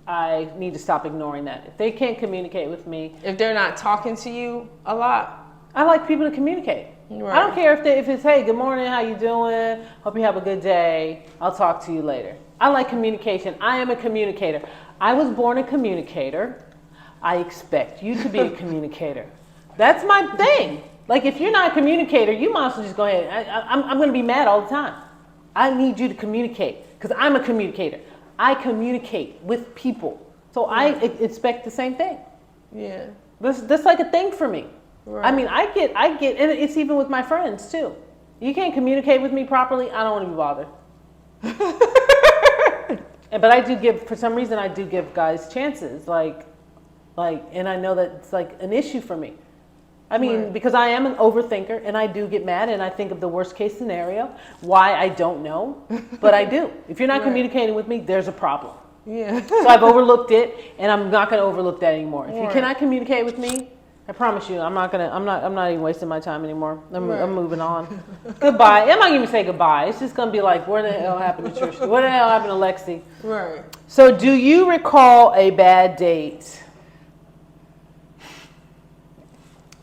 Speaker 1: I need to stop ignoring that. If they can't communicate with me.
Speaker 2: If they're not talking to you a lot.
Speaker 1: I like people to communicate. Right. I don't care if it's, hey, good morning, how you doing? Hope you have a good day. I'll talk to you later. I like communication. I am a communicator. I was born a communicator. I expect you to be a communicator. That's my thing. Like, if you're not a communicator, you might as well just go ahead. I'm going to be mad all the time. I need you to communicate because I'm a communicator. I communicate with people. So I expect the same thing.
Speaker 2: Yeah.
Speaker 1: That's like a thing for me.
Speaker 2: Right.
Speaker 1: I mean, I get, and it's even with my friends too. You can't communicate with me properly, I don't want to be bothered. But I do give, for some reason, I do give guys chances. Like, and I know that it's like an issue for me. I mean, because I am an overthinker and I do get mad and I think of the worst case scenario. Why, I don't know, but I do. If you're not communicating with me, there's a problem.
Speaker 2: Yeah.
Speaker 1: So I've overlooked it and I'm not going to overlook that anymore. If you cannot communicate with me, I promise you, I'm not even wasting my time anymore. I'm moving on. Goodbye. I'm not even say goodbye. It's just going to be like, where the hell happened to Trisha? What the hell happened to Lexi?
Speaker 2: Right.
Speaker 1: So do you recall a bad date?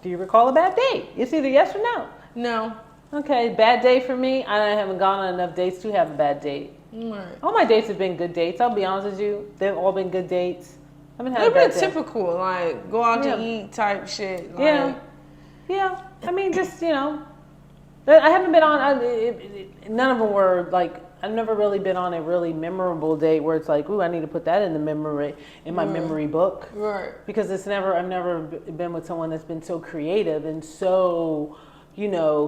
Speaker 1: Do you recall a bad date? It's either yes or no.
Speaker 2: No.
Speaker 1: Okay, bad day for me. I haven't gone on enough dates to have a bad date.
Speaker 2: Right.
Speaker 1: All my dates have been good dates. I'll be honest with you. They've all been good dates. I haven't had
Speaker 2: They've
Speaker 1: a bad
Speaker 2: been typical, like go out to eat type shit. Like.
Speaker 1: Yeah. I mean, just, I haven't been on, none of them were like, I've never really been on a really memorable date where it's like, ooh, I need to put that in my memory book. Right. Because I've never been with someone that's been so creative and so,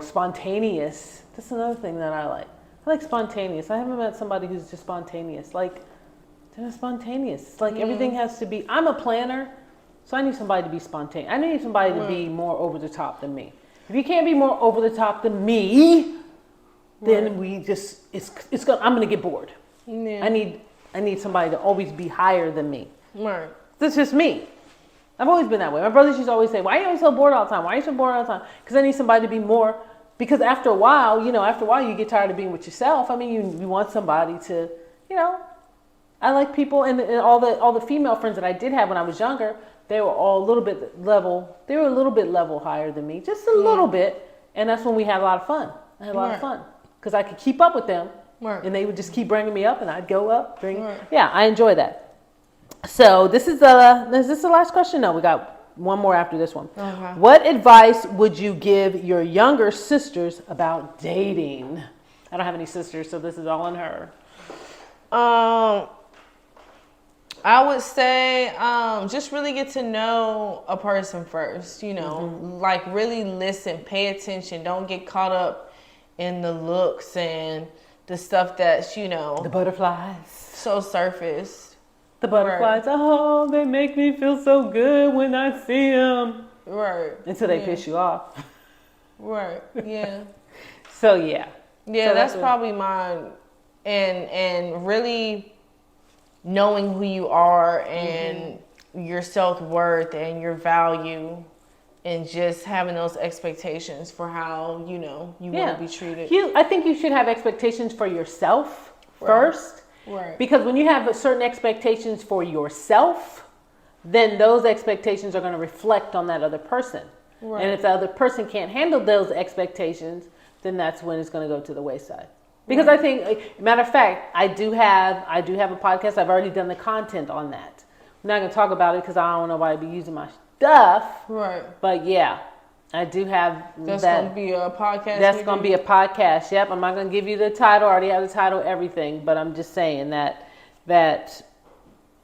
Speaker 1: spontaneous. That's another thing that I like. I like spontaneous. I haven't met somebody who's just spontaneous. Like, they're not spontaneous. It's like everything has to be, I'm a planner, so I need somebody to be spontaneous. I need somebody to be more over the top than me. If you can't be more over the top than me, then we just I'm gonna get bored. Yeah. I need somebody to always be higher than me. Right. That's just me. I've always been that way. My brothers used to always say, "Why are you always so bored all the time? Why are you so bored all the time?" Because I need somebody to be more. Because after a while, you get tired of being with yourself. I mean, you want somebody to, I like people, and all the female friends that I did have when I was younger, they were all a little bit level. They were a little bit level higher than me, just a little bit, and that's when we had a lot of fun. I had a lot of fun. Because I could keep up with them, and they would just keep bringing me up, and I'd go up. Yeah, I enjoy that. So is this the last question? No, we got one more after this one. Okay. What advice would you give your younger sisters about dating? I don't have any sisters, so this is all on her.
Speaker 2: I would say just really get to know a person first. Like really listen, pay attention. Don't get caught up in the looks and the stuff that's,
Speaker 1: the butterflies.
Speaker 2: So surface.
Speaker 1: The butterflies, they make me feel so good when I see them.
Speaker 2: Right.
Speaker 1: Until they piss you off.
Speaker 2: Right, yeah.
Speaker 1: So, yeah.
Speaker 2: Yeah, so that's probably mine. And really knowing who you are and your self-worth and your value. And just having those expectations for how, you want to be treated.
Speaker 1: I think you should have expectations for yourself first. Right. Because when you have certain expectations for yourself, then those expectations are going to reflect on that other person. Right. And if the other person can't handle those expectations, then that's when it's going to go to the wayside. Because I think, matter of fact, I do have a podcast. I've already done the content on that. I'm not going to talk about it because I don't want nobody to be using my stuff. Right. But yeah, I do have
Speaker 2: That's going to be a podcast?
Speaker 1: That's going to be a podcast. Yep. I'm not going to give you the title. I already have the title, everything. But I'm just saying that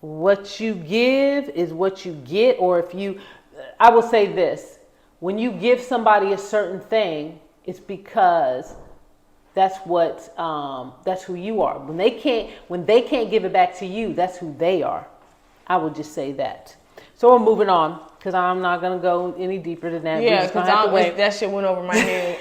Speaker 1: what you give is what you get. Or I will say this. When you give somebody a certain thing, it's because that's who you are. When they can't give it back to you, that's who they are. I would just say that. So we're moving on because I'm not going to go any deeper than that.
Speaker 2: Yeah, because that shit went over my head.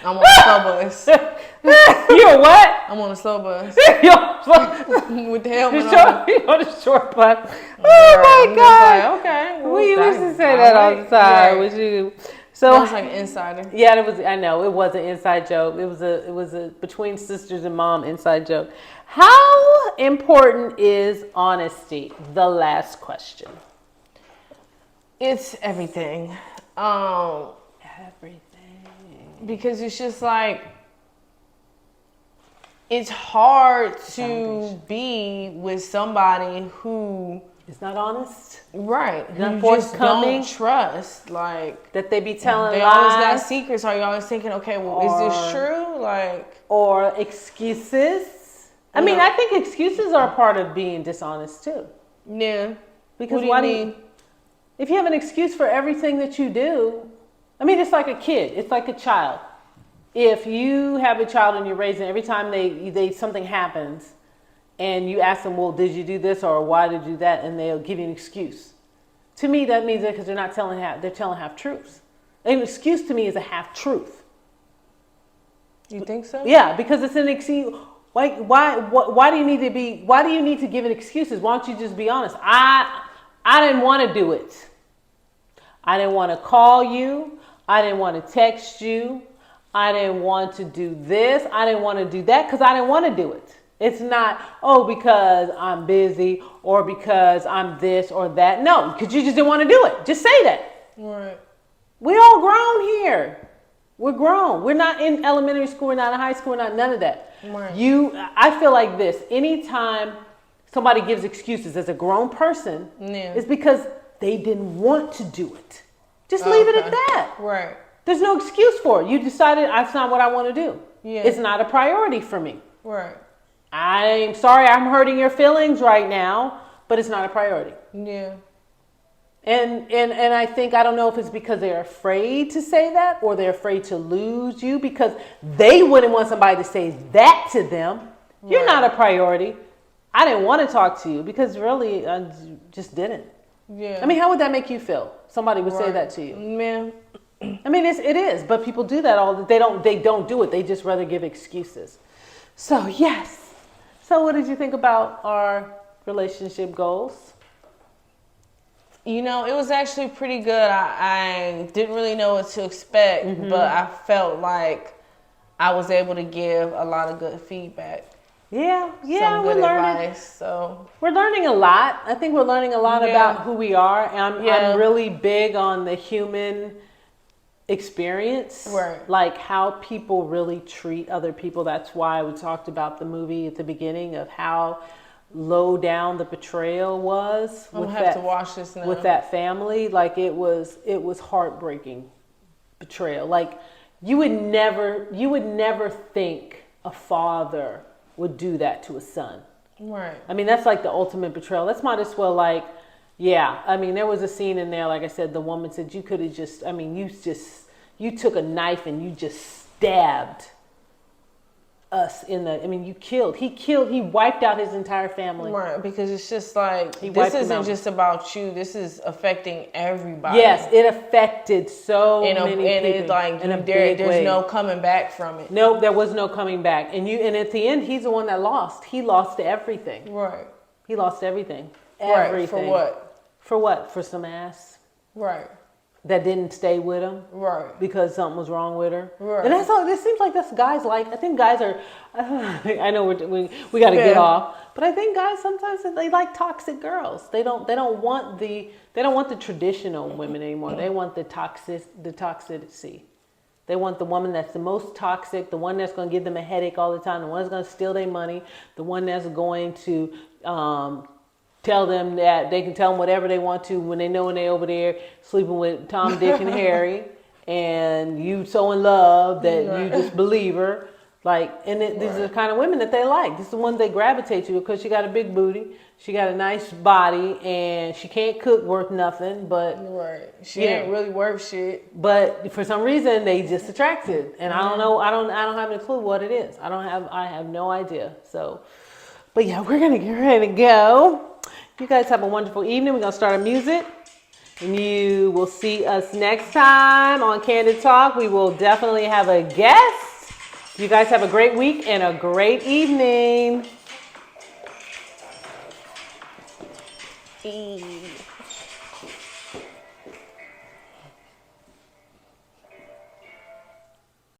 Speaker 2: I'm on a slow bus.
Speaker 1: You're what?
Speaker 2: I'm on a slow bus. With the helmet on.
Speaker 1: You're on a short bus. Oh my God.
Speaker 2: Like, okay.
Speaker 1: Well, we used to say that all the time. With you. So
Speaker 2: that was like an insider.
Speaker 1: Yeah, it was. I know it was an inside joke. It was a between sisters and mom inside joke. How important is honesty? The last question.
Speaker 2: It's everything.
Speaker 1: Everything.
Speaker 2: Because it's just like it's hard to be with somebody who
Speaker 1: is not honest.
Speaker 2: Right.
Speaker 1: Not
Speaker 2: you
Speaker 1: forthcoming.
Speaker 2: Just don't trust, like,
Speaker 1: that they be telling
Speaker 2: they
Speaker 1: lies.
Speaker 2: always got secrets. Are you always thinking, okay, well, is this true? Like,
Speaker 1: or excuses. I mean, I think excuses are part of being dishonest too.
Speaker 2: Yeah.
Speaker 1: Because what do you mean? If you have an excuse for everything that you do, I mean, it's like a kid. It's like a child. If you have a child and you're raising, every time they something happens, and you ask them, well, did you do this or why did you do that? And they'll give you an excuse. To me, that means that because they're not telling half, they're telling half truths. An excuse to me is a half truth.
Speaker 2: You think so?
Speaker 1: Yeah, because it's an excuse. Why do you need to be? Why do you need to give it excuses? Why don't you just be honest? I didn't want to do it. I didn't want to call you. I didn't want to text you. I didn't want to do this. I didn't want to do that because I didn't want to do it. It's not, because I'm busy or because I'm this or that. No, because you just didn't want to do it. Just say that.
Speaker 2: Right.
Speaker 1: We all grown here. We're grown. We're not in elementary school. We're not in high school. We're not none of that.
Speaker 2: Right.
Speaker 1: I feel like this. Anytime somebody gives excuses as a grown person, it's because they didn't want to do it. Just leave it at that.
Speaker 2: Right.
Speaker 1: There's no excuse for it. You decided that's not what I want to do.
Speaker 2: Yeah.
Speaker 1: It's not a priority for me.
Speaker 2: Right.
Speaker 1: I'm sorry I'm hurting your feelings right now, but it's not a priority.
Speaker 2: Yeah.
Speaker 1: And I think, I don't know if it's because they're afraid to say that or they're afraid to lose you because they wouldn't want somebody to say that to them. Right. You're not a priority. I didn't want to talk to you because really I just didn't.
Speaker 2: Yeah.
Speaker 1: I mean, how would that make you feel? Somebody would say that to you.
Speaker 2: Man.
Speaker 1: I mean, it is, but people do that they don't do it. They just rather give excuses. So, yes. So what did you think about our relationship goals?
Speaker 2: It was actually pretty good. I didn't really know what to expect, but I felt like I was able to give a lot of good feedback.
Speaker 1: Yeah,
Speaker 2: some
Speaker 1: we're
Speaker 2: good
Speaker 1: learning.
Speaker 2: Advice, so
Speaker 1: we're learning a lot. I think we're learning a lot about who we are. I'm really big on the human experience,
Speaker 2: right?
Speaker 1: Like how people really treat other people. That's why we talked about the movie at the beginning of how low down the betrayal was.
Speaker 2: I'm gonna have to watch this now.
Speaker 1: With that family. Like it was heartbreaking betrayal. Like you would never think a father would do that to a son.
Speaker 2: Right.
Speaker 1: I mean, that's like the ultimate betrayal. That's might as well like, I mean, there was a scene in there, like I said, the woman said, you could have just, I mean, you took a knife and you just stabbed us he wiped out his entire family.
Speaker 2: Right, because it's just like, this isn't just about you, this is affecting everybody.
Speaker 1: Yes, it affected so many people.
Speaker 2: And it's like, there's no coming back from it.
Speaker 1: No, there was no coming back. And at the end, he's the one that lost. He lost everything.
Speaker 2: Right.
Speaker 1: He lost everything.
Speaker 2: Right,
Speaker 1: Everything.
Speaker 2: for what?
Speaker 1: For what? For some ass.
Speaker 2: Right.
Speaker 1: That didn't stay with him,
Speaker 2: right? Because
Speaker 1: something was wrong with her,
Speaker 2: right?
Speaker 1: And that's all. It seems like that's guys like. I think guys are. I know we got to get off, but I think guys sometimes they like toxic girls. They don't want the traditional women anymore. They want the toxicity. They want the woman that's the most toxic, the one that's going to give them a headache all the time, the one that's going to steal their money, the one that's going to tell them that they can tell them whatever they want to when they're over there sleeping with Tom, Dick, and Harry, and you so in love that you just believe her. These are the kind of women that they like. These are the ones they gravitate to because she got a big booty, she got a nice body, and she can't cook worth nothing. But
Speaker 2: she ain't really worth shit.
Speaker 1: But for some reason, they just attracted, and I don't know. I don't have any clue what it is. I have no idea. So, but yeah, we're gonna get ready to go. You guys have a wonderful evening. We're gonna start our music. And you will see us next time on Candid Talk. We will definitely have a guest. You guys have a great week and a great evening.